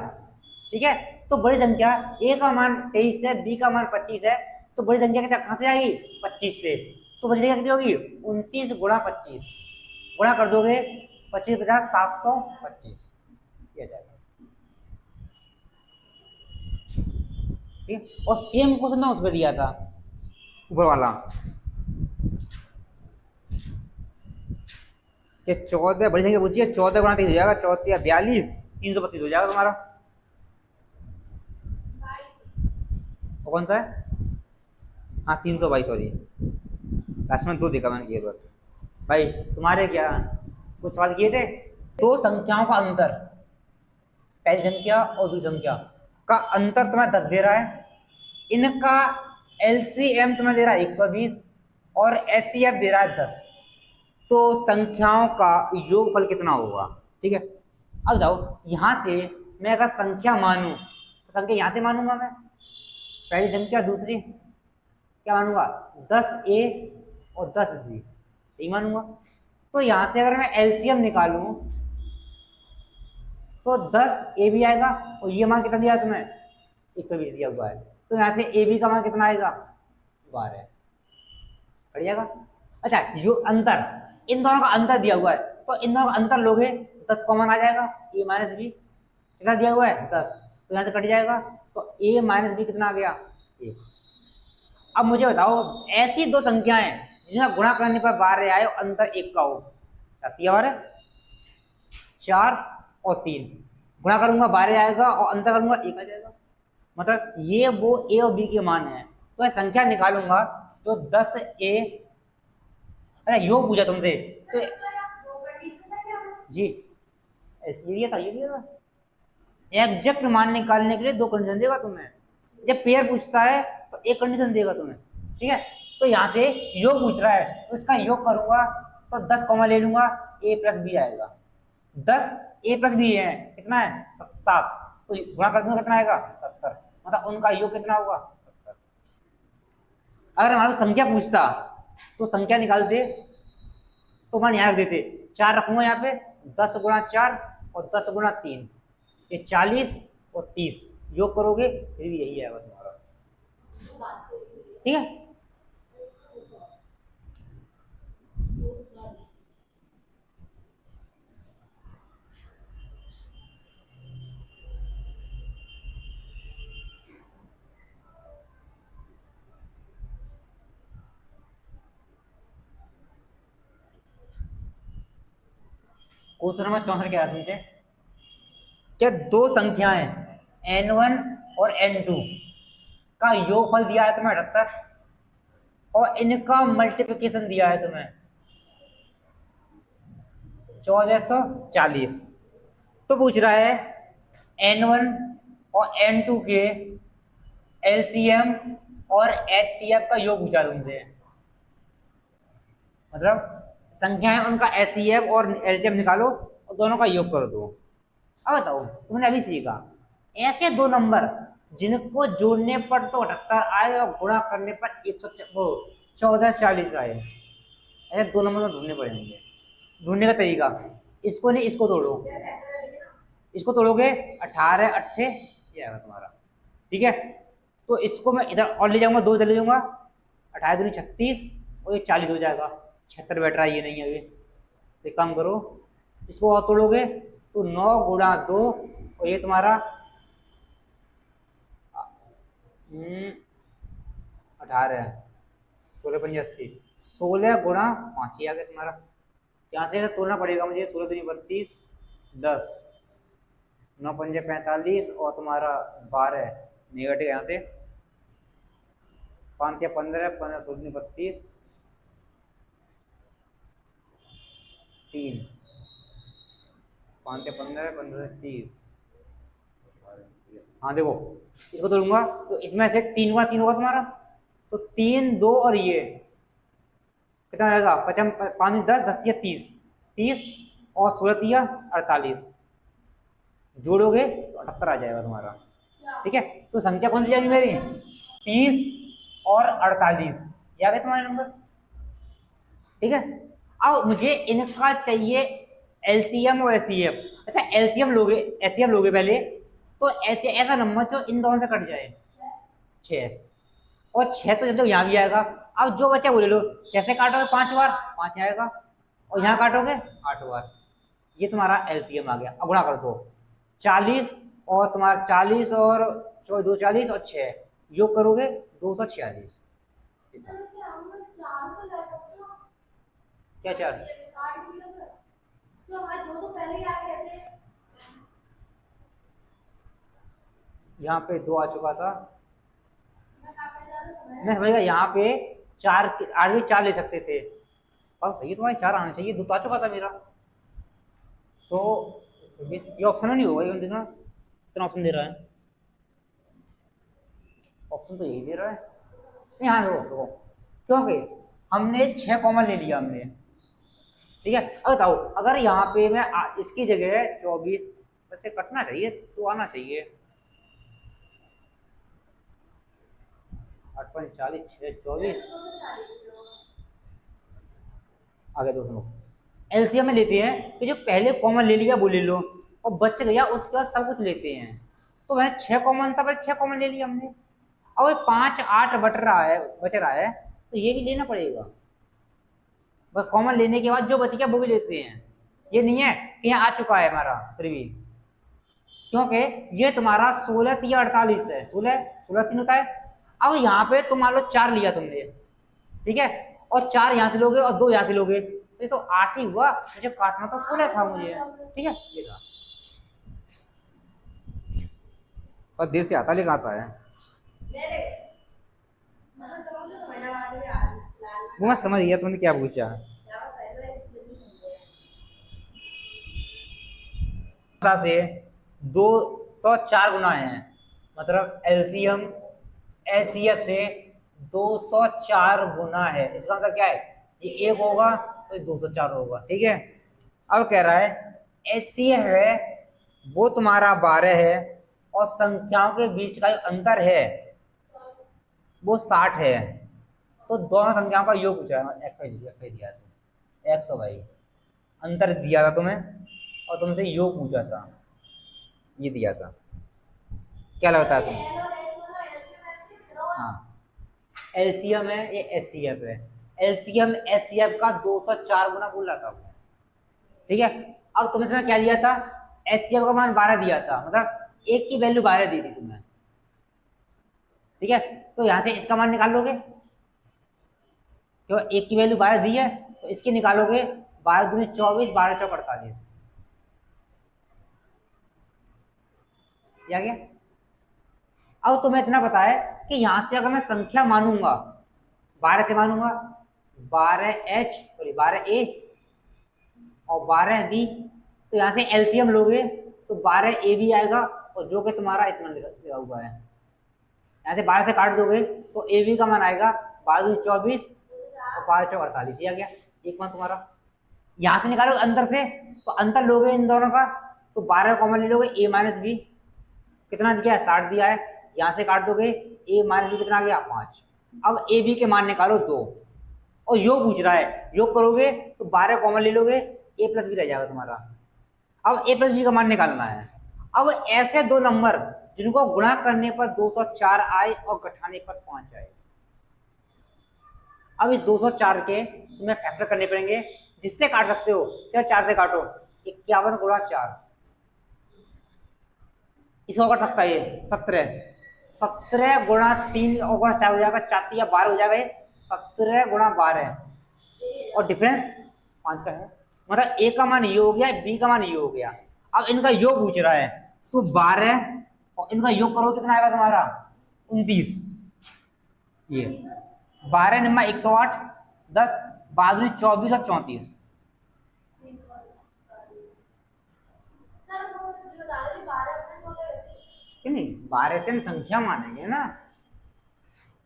ठीक है, तो बड़ी संख्या ए का मान 23 है, बी का मान 25 है, तो बड़ी संख्या कहां से आएगी 25 से, तो बड़ी संख्या कितनी होगी 29 गुणा 25, गुणा कर दोगे 25 50 725 ये जाएगा, ठीक। और सेम क्वेश्चन ना उसमें दिया था ऊपर वाला कि 14 बड़ी संख्या पूछिए 14 गुणा 30 हो जाएगा, 14 42 332 हो जाएगा तुम्हारा। वो कौन सा है, हाँ 322 सॉरी, लास्ट में 2 देखा मैंने किया बस। भाई तुम्हारे क्या कुछ सवाल किए थे, दो संख्याओं का अंतर, पहली संख्या और दूसरी संख्या का अंतर तुम्हें 10 दे रहा है, इनका एलसीएम तुम्हें दे रहा है 120 और एचसीएफ दे रहा है 10, तो संख्याओं का योगफल कितना होगा, ठीक है। अब जाओ यहां से मैं अगर संख्या मानूं तो संख्या यहां से मानूंगा मैं, पहली संख्या दूसरी क्या मानूंगा 10a और 10b यही मानूंगा। तो यहां से अगर मैं एलसीएम निकालूं तो 10a भी आएगा और ये मान कितना दिया तुम्हें 120 दिया हुआ है, तो यहां से ab का मान कितना आएगा 12 बढ़ जाएगा। अच्छा यो अंतर, इन दोनों का अंतर दिया हुआ है तो इन दोनों का अंतर लोगे 10 कॉमन आ जाएगा, a माइनस बी कितना दिया हुआ है 10, तो यहाँ से कट जाएगा, तो a माइनस बी कितना आ गया 1। अब मुझे बताओ ऐसी दो संख्याएं जिनका गुणा करने पर 12 आए और अंतर 1 का हो, 4 और 3 गुणा करूंगा 12 आएगा और अंतर करूंगा 1 आ जाएगा, मतलब ये वो a और b के मान है। तो मैं संख्या निकालूंगा तो 10a, अरे योग पूछा तुमसे तो जी ये था एग्जैक्ट मान निकालने के लिए 2 कंडीशन देगा तुम्हें, जब पेयर पूछता है तो 1 कंडीशन देगा तुम्हें, ठीक है। तो यहाँ से योग पूछ रहा है तो इसका योग करूंगा तो 10 कॉमन ले लूंगा a प्लस बी आएगा, 10 a प्लस बी है कितना है 7, तो गुणा कर दूंगा कितना आएगा 70, मतलब उनका योग कितना होगा 70। अगर हमारा संख्या पूछता तो संख्या निकाल दे तो मान यहाँ रख देते, 4 रखूंगा यहाँ पे 10 गुणा 4 और 10 गुणा 3 ये 40 और 30 योग करोगे फिर भी यही आएगा तुम्हारा, ठीक है। क्वेश्चन नंबर 64 क्या है तुमसे, क्या दो संख्याएं n1 और n2 का योगफल दिया है तुम्हें 78 और इनका मल्टीप्लिकेशन दिया है तुम्हें 1440, तो पूछ रहा है n1 और n2 के एलसीएम और एचसीएफ का योग पूछा तुमसे, मतलब संख्याएं उनका एचसीएफ और एलसीएम निकालो और दोनों का योग कर दो। अब बताओ तुमने अभी सीखा ऐसे दो नंबर जिनको जोड़ने पर तो 78 आए और गुणा करने पर 1440 आए, ऐसे दो नंबर ढूंढने पड़ेंगे। ढूंढने का तरीका इसको नहीं इसको तोड़ो, इसको तोड़ोगे 18 8 ये आएगा तुम्हारा, ठीक है। तो इसको मैं इधर और ले जाऊंगा 2 इधर ले जाऊंगा 18 दूनी 36 और ये 40 हो जाएगा, 76 बैठ रहा है ये नहीं है, अभी एक काम करो इसको और तोड़ोगे तो 9 गुणा 2 और ये तुम्हारा 18 16 पंजे 80 16 गुणा 5 ही आ गया तुम्हारा, यहाँ से तोड़ना पड़ेगा मुझे 16 दूनी 32 10 9 पंजे 45 और तुम्हारा 12 नेगेटिव यहाँ से 5 या 15 15 16 32 3, 5 से 15, 15 से 30। हाँ देखो, इसको तोड़ूंगा तो इसमें से 3 गुना 3 होगा तुम्हारा, तो 3, 2 और ये कितना आएगा, 5, 10, 10 या 30, 30 और 16 या 48, जोड़ोगे तो 78 आ जाएगा तुम्हारा। ठीक है, तो संख्या कौन सी जाएगी मेरी, 30 और 48, ये आ गए तुम्हारे नंबर। ठीक है, अब मुझे इनका चाहिए एलसीएम और एचसीएफ। अच्छा, एलसीएम लोगे, एचसीएफ लोगे पहले, तो ऐसा नंबर जो इन दोनों से कट जाए, 6, और 6 तो जब यहाँ भी आएगा। अब जो बच्चा बोले लो, 6 से काटोगे 5 बार 5 आएगा, और यहाँ काटोगे 8 बार, ये तुम्हारा एलसीएम आ गया। अब गुणा कर दो, 40 और तुम्हारा 40 और 2 40 और 6 योग करोगे 246। क्या 4, जो हमारे दो तो पहले ही आगे रहते हैं। यहाँ पे 2 आ चुका था, मैं मैं समझ गया, यहाँ पे 4 आगे 4 ले सकते थे, और सही तुम्हारे 4 आना चाहिए, 2 तो आ चुका था मेरा, तो ये ऑप्शन नहीं होगा, ये देखना कितना ऑप्शन दे रहा है, ऑप्शन तो यही दे रहा है। नहीं, हाँ देखो, क्योंकि हमने 6 कॉमन ले लिया हमने। ठीक है, अब बताओ, अगर यहाँ पे मैं इसकी जगह 24 वैसे कटना चाहिए तो आना चाहिए, 8, 5, 40, 6, 24 आगे। दो सुनो, एलसीएम में लेते हैं कि जो पहले कॉमन ले लिया वो ले लो, और बच गया उसके बाद सब कुछ लेते हैं। तो वह 6 कॉमन था, बस 6 कॉमन ले लिया हमने। अब 5, 8 बच रहा है, तो ये भी लेना पड़ेगा। बस कॉमन लेने के बाद जो बच गया वो भी लेते हैं, ये नहीं है कि यहाँ आ चुका है हमारा फिर भी, क्योंकि ये तुम्हारा 16 या 48 है, 16 3 होता है। अब यहाँ पे तुम मान लो 4 लिया तुमने, ठीक है, और 4 यहाँ से लोगे और 2 यहाँ से लोगे, ये तो 8 ही हुआ, मुझे काटना तो 16 था मुझे। ठीक है, ये था, और देर से आता लेकिन आता है, वो मैं समझ गया तुमने क्या पूछा। से 204 गुना है, मतलब एलसीएम एचसीएफ से 204 गुना है, इसका मतलब क्या है, ये 1 होगा तो 204 होगा। ठीक है, अब कह रहा है एचसीएफ है वो तुम्हारा 12 है, और संख्याओं के बीच का जो अंतर है वो 60 है, तो दोनों संख्याओं का योग पूछा है, एक्स दिया था, एक्स और वाई अंतर दिया था तुम्हें, और तुमसे योग पूछा था, ये दिया था, क्या लगता है तुम्हें? हाँ, एलसीएम है, ये एचसीएफ है, एलसीएम एचसीएफ का 204 गुना बोला था। ठीक है, अब तुमने क्या दिया था, एचसीएफ का मान 12 दिया था, मतलब 1 की वैल्यू 12 दी थी तुमने। ठीक है, तो यहां से इसका मान निकाल लोगे, क्यों 1 की वैल्यू 12 दी है, तो इसकी निकालोगे 12 दूनी 24, 12 चौक 48, या गया। अब तुम्हें इतना पता है कि यहां से अगर मैं संख्या मानूंगा, 12 से मानूंगा, 12H सॉरी 12A और 12B, तो यहां से एलसीएम लोगे तो 12A भी आएगा, और जो कि तुम्हारा इतना लिखा हुआ है, यहाँ से 12 से काट दोगे तो AB का मान आएगा 12 24 और 12 चौक 48, ये आ गया एक मान तुम्हारा। यहाँ से निकालो अंतर से, तो अंतर लोगे इन दोनों का, तो 12 कॉमन ले लोगे, A माइनस बी कितना दिया है, 60 दिया है, यहाँ से काट दोगे A माइनस बी कितना आ गया, 5। अब AB के मान निकालो 2, और योग पूछ रहा है, योग करोगे तो 12 कॉमन ले लोगे, A प्लस बी रह जाएगा तुम्हारा। अब A प्लस बी का मान निकालना है। अब ऐसे दो नंबर जिनको गुणा करने पर 204 आए और घटाने पर 5 आए, अब इस 204 के तुम्हें फैक्टर करने पड़ेंगे, जिससे काट सकते हो, सिर्फ 4 से काटो, 51 गुणा 4, इसको कर सकता है ये 17 गुणा 3 और गुणा 4 हो जाएगा, 4 या 12 हो जाएगा, ये 17 गुणा 12, और डिफरेंस 5 का है, मतलब A का मान ये हो गया, B का मान ये हो गया। अब इनका योग पूछ रहा है, तो 12 और इनका योग करो कितना आएगा तुम्हारा, 29, ये 12 निम्मा 108, 10 12 24 और 34, बता रहे 12 इतने छोटे होते हैं। कि नहीं, 12 से हम संख्या मानेंगे ना।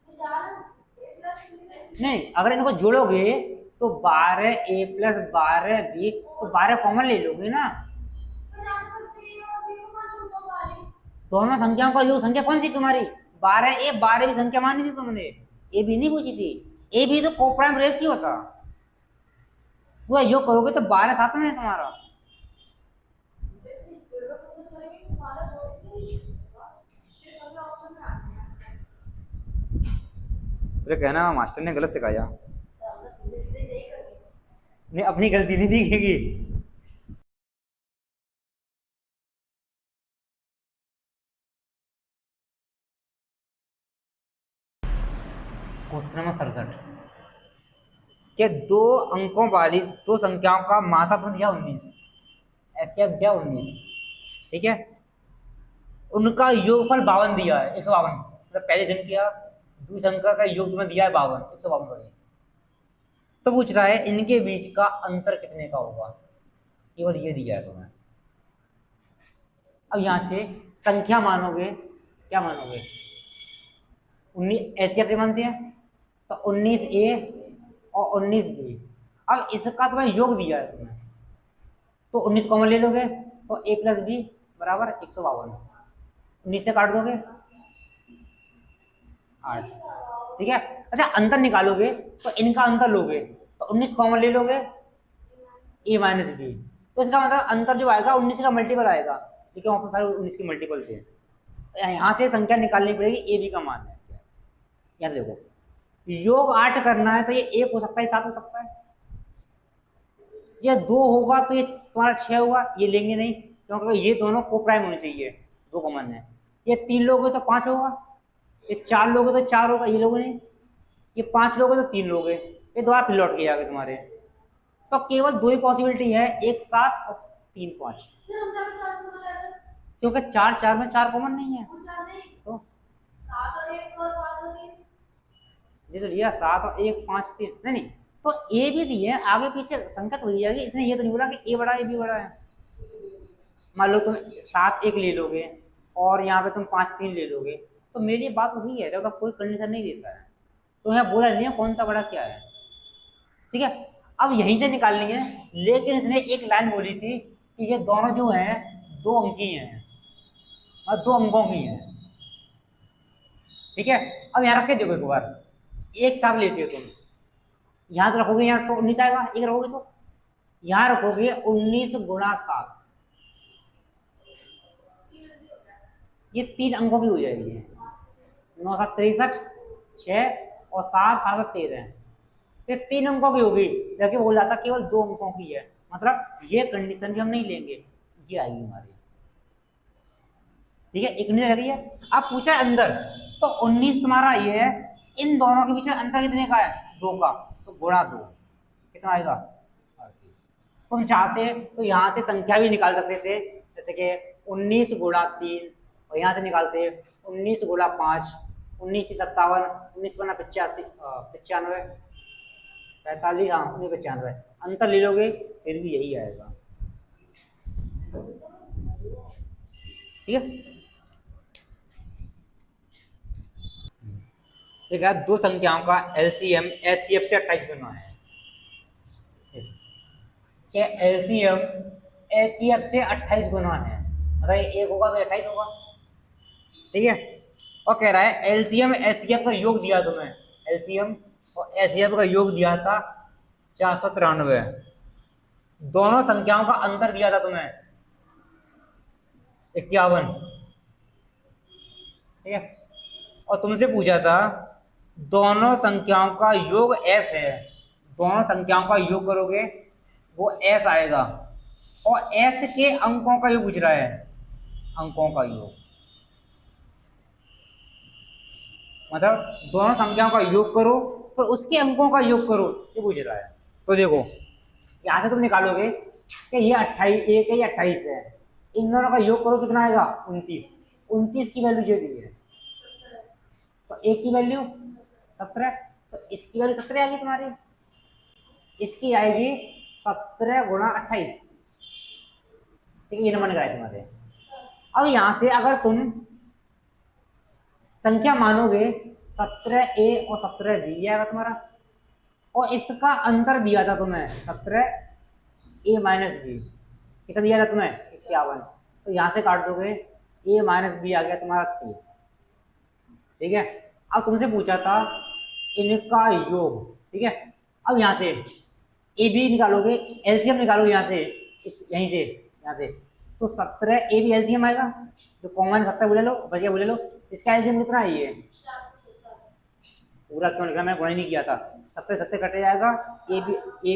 तो यार a प्लस b में नहीं, अगर इनको जोड़ोगे तो 12a+12b, तो 12 कॉमन ले लोगे ना। तो यहाँ पर a और b को मान लो वाले। दोनों संख्याओं का योग संख्या कौन सी तुम्हारी? 12a, 12 भी संख्या मानी थी तुमने, ए भी नहीं पूछी थी। ए भी तो कोप्राइम रेशियो था, पूरा योग करोगे तो 12 साथ में है तुम्हारा। इतनी स्पीड में क्वेश्चन करेंगे कि 12 जोड़ेंगे फिर अगला ऑप्शन में आ जाएगा। तो कहना मास्टर ने गलत सिखाया। तो हमने सीधे सीधे यही करेंगे। नहीं, अपनी गलती नहीं दिखेगी। क्वेश्चन नंबर 67 के दो अंकों वाली दो संख्याओं का मासात्मक दिया 19, ऐसे दिया 19, ठीक है, उनका योगफल 52 दिया है, 152, मतलब पहली संख्या दूसरी संख्या का योग तुम्हें दिया है 52, 152 सॉरी। तो पूछ रहा है इनके बीच का अंतर कितने का होगा, केवल ये दिया है तुम्हें। अब यहां से संख्या मानोगे, क्या मानोगे? 19 ऐसे मानते हैं तो 19a और 19b। अब इसका तुम्हें योग दिया है तुम्हें, तो 19 कॉमन ले लोगे तो a+b बराबर 152, 19 से काट दोगे 8, ठीक है। अच्छा, अंतर निकालोगे तो इनका अंतर लोगे तो 19 कॉमन ले लोगे a-b, तो इसका मतलब अंतर जो आएगा 19 का मल्टीपल आएगा, ठीक है, वहाँ पर सारे 19 के मल्टीपल थे। यहाँ से संख्या निकालनी पड़ेगी, ab का मान है। यहाँ देखो, योग 8 करना है तो ये 1 हो सकता है, 7 हो सकता है, ये 2 होगा तो ये तुम्हारा 6 होगा, ये लेंगे नहीं क्योंकि ये दोनों कोप्राइम होने चाहिए, 2 कॉमन है। ये 3 लोगे तो 5 होगा, ये 4 लोगे तो 4 होगा, ये लोगे नहीं, ये 5 लोगे तो 3 लोगे, ये दोबारा फिर लौट के जाएगा तुम्हारे। तो केवल 2 ही पॉसिबिलिटी है, 1 7 और 3 5, फिर हम जाके 4 से बता रहे क्योंकि 4 4 में 4 कॉमन नहीं है। वो 4 नहीं तो 7 और 1 और 5 और 3 ये तो लिया 7 और 1 5 3, नहीं तो ए भी दी है, आगे पीछे संख्या तो दी जाएगी, इसने ये तो नहीं बोला कि ए बड़ा है बी बड़ा है। मान लो तुम 7 1 ले लोगे और यहाँ पे तुम 5 3 ले लोगे, तो मेरी बात वही है, जब कोई कंडीशन नहीं देता है तो यहाँ बोला नहीं है कौन सा बड़ा क्या है, ठीक है। अब यहीं से निकाल लेंगे, लेकिन इसने एक लाइन बोली थी कि ये दोनों जो हैं 2 अंकी हैं और 2 अंकों की हैं, ठीक है। अब यहाँ रख के देखो एक बार, एक साथ लेते हो तुम, यहाँ तो रखोगे, यहाँ तो 19 आएगा, एक रखोगे तो यहाँ रखोगे 19 गुणा 7, ये 3 अंकों की हो जाएगी, 9 7 63, 6 और 7 7 13, ये 3 अंकों की होगी, जबकि बोला था केवल 2 अंकों की है, मतलब ये कंडीशन भी हम नहीं लेंगे, ये आएगी हमारी, ठीक है। एक नहीं रही है। अब पूछा अंदर, तो 19 तुम्हारा ये है, इन दोनों के बीच में अंतर कितने का है? 2 का, तो गुणा 2 कितना आएगा? 38। तुम चाहते तो यहाँ से संख्या भी निकाल सकते थे, जैसे कि 19 गुणा 3, और यहाँ से निकालते 19 गुणा 5, 19 की 57, 19 गुणा 85 95 45, हाँ 19 95, अंतर ले लोगे फिर भी यही आएगा, ठीक है। देखा, दो संख्याओं का एलसीएम एचसीएफ से 28 गुना है, क्या एलसीएम एचसीएफ से 28 गुना है, मतलब एक होगा तो 28 होगा, ठीक है। और कह रहा है एलसीएम एचसीएफ का योग दिया तुम्हें, एलसीएम और एचसीएफ का योग दिया था 493, दोनों संख्याओं का अंतर दिया था तुम्हें 51, ठीक है। और तुमसे पूछा था दोनों संख्याओं का योग s है, दोनों संख्याओं का योग करोगे वो s आएगा, और s के अंकों का योग पूछ रहा है, अंकों का योग, मतलब दोनों संख्याओं का योग करो पर उसके अंकों का योग करो, ये पूछ रहा है। तो देखो यहां से तुम निकालोगे कि ये 28 एक है, ये 28 है, इन दोनों का योग करो कितना आएगा? 29, 29 की वैल्यू जो दी है, तो एक की वैल्यू 17, तो इसकी वैल्यू 17 आएगी तुम्हारी, इसकी आएगी 17 गुणा 28, ठीक है, ये नंबर निकाले तुम्हारे। अब यहां से अगर तुम संख्या मानोगे 17A और 17B आएगा तुम्हारा, और इसका अंतर दिया था तुम्हें 17A-B, कितना दिया था तुम्हें 51, तो यहां से काट दोगे A-B आ गया तुम्हारा 3, ठीक है। अब तुमसे पूछा था इनका योग, ठीक है। अब यहां से ए बी निकालोगे, एलसीएम निकालोगे यहाँ से, इस यहीं से यहाँ से, तो 17A भी एलसीएम आएगा, जो कॉमन 17 बोले लो, बचिया बोले लो, इसका एलसीएम कितना है ये पूरा क्यों लिखा, मैंने गुणा ही नहीं किया था, 17 कट जाएगा, ए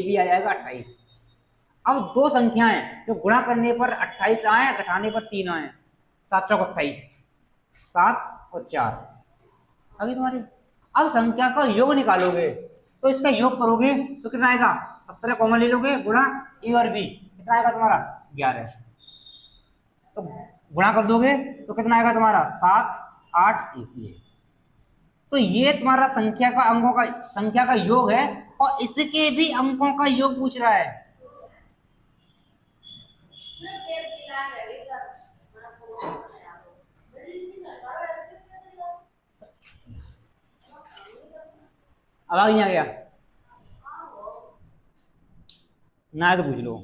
बी आ जाएगा 28। अब दो संख्याएं जो गुणा करने पर 28 आए, घटाने पर 3 आए, 7 चौक 28, 7 और 4 आगे तुम्हारी। अब संख्या का योग निकालोगे, तो इसका योग करोगे तो कितना आएगा, 17 कॉमन ले लोगे, गुणा ए और बी, कितना आएगा तुम्हारा 11, तो गुणा कर दोगे तो कितना आएगा तुम्हारा 7, 8, 1 ये। तो ये तुम्हारा संख्या का अंकों का संख्या का योग है, और इसके भी अंकों का योग पूछ रहा है। आवाज नहीं आ गया ना, तो पूछ लो।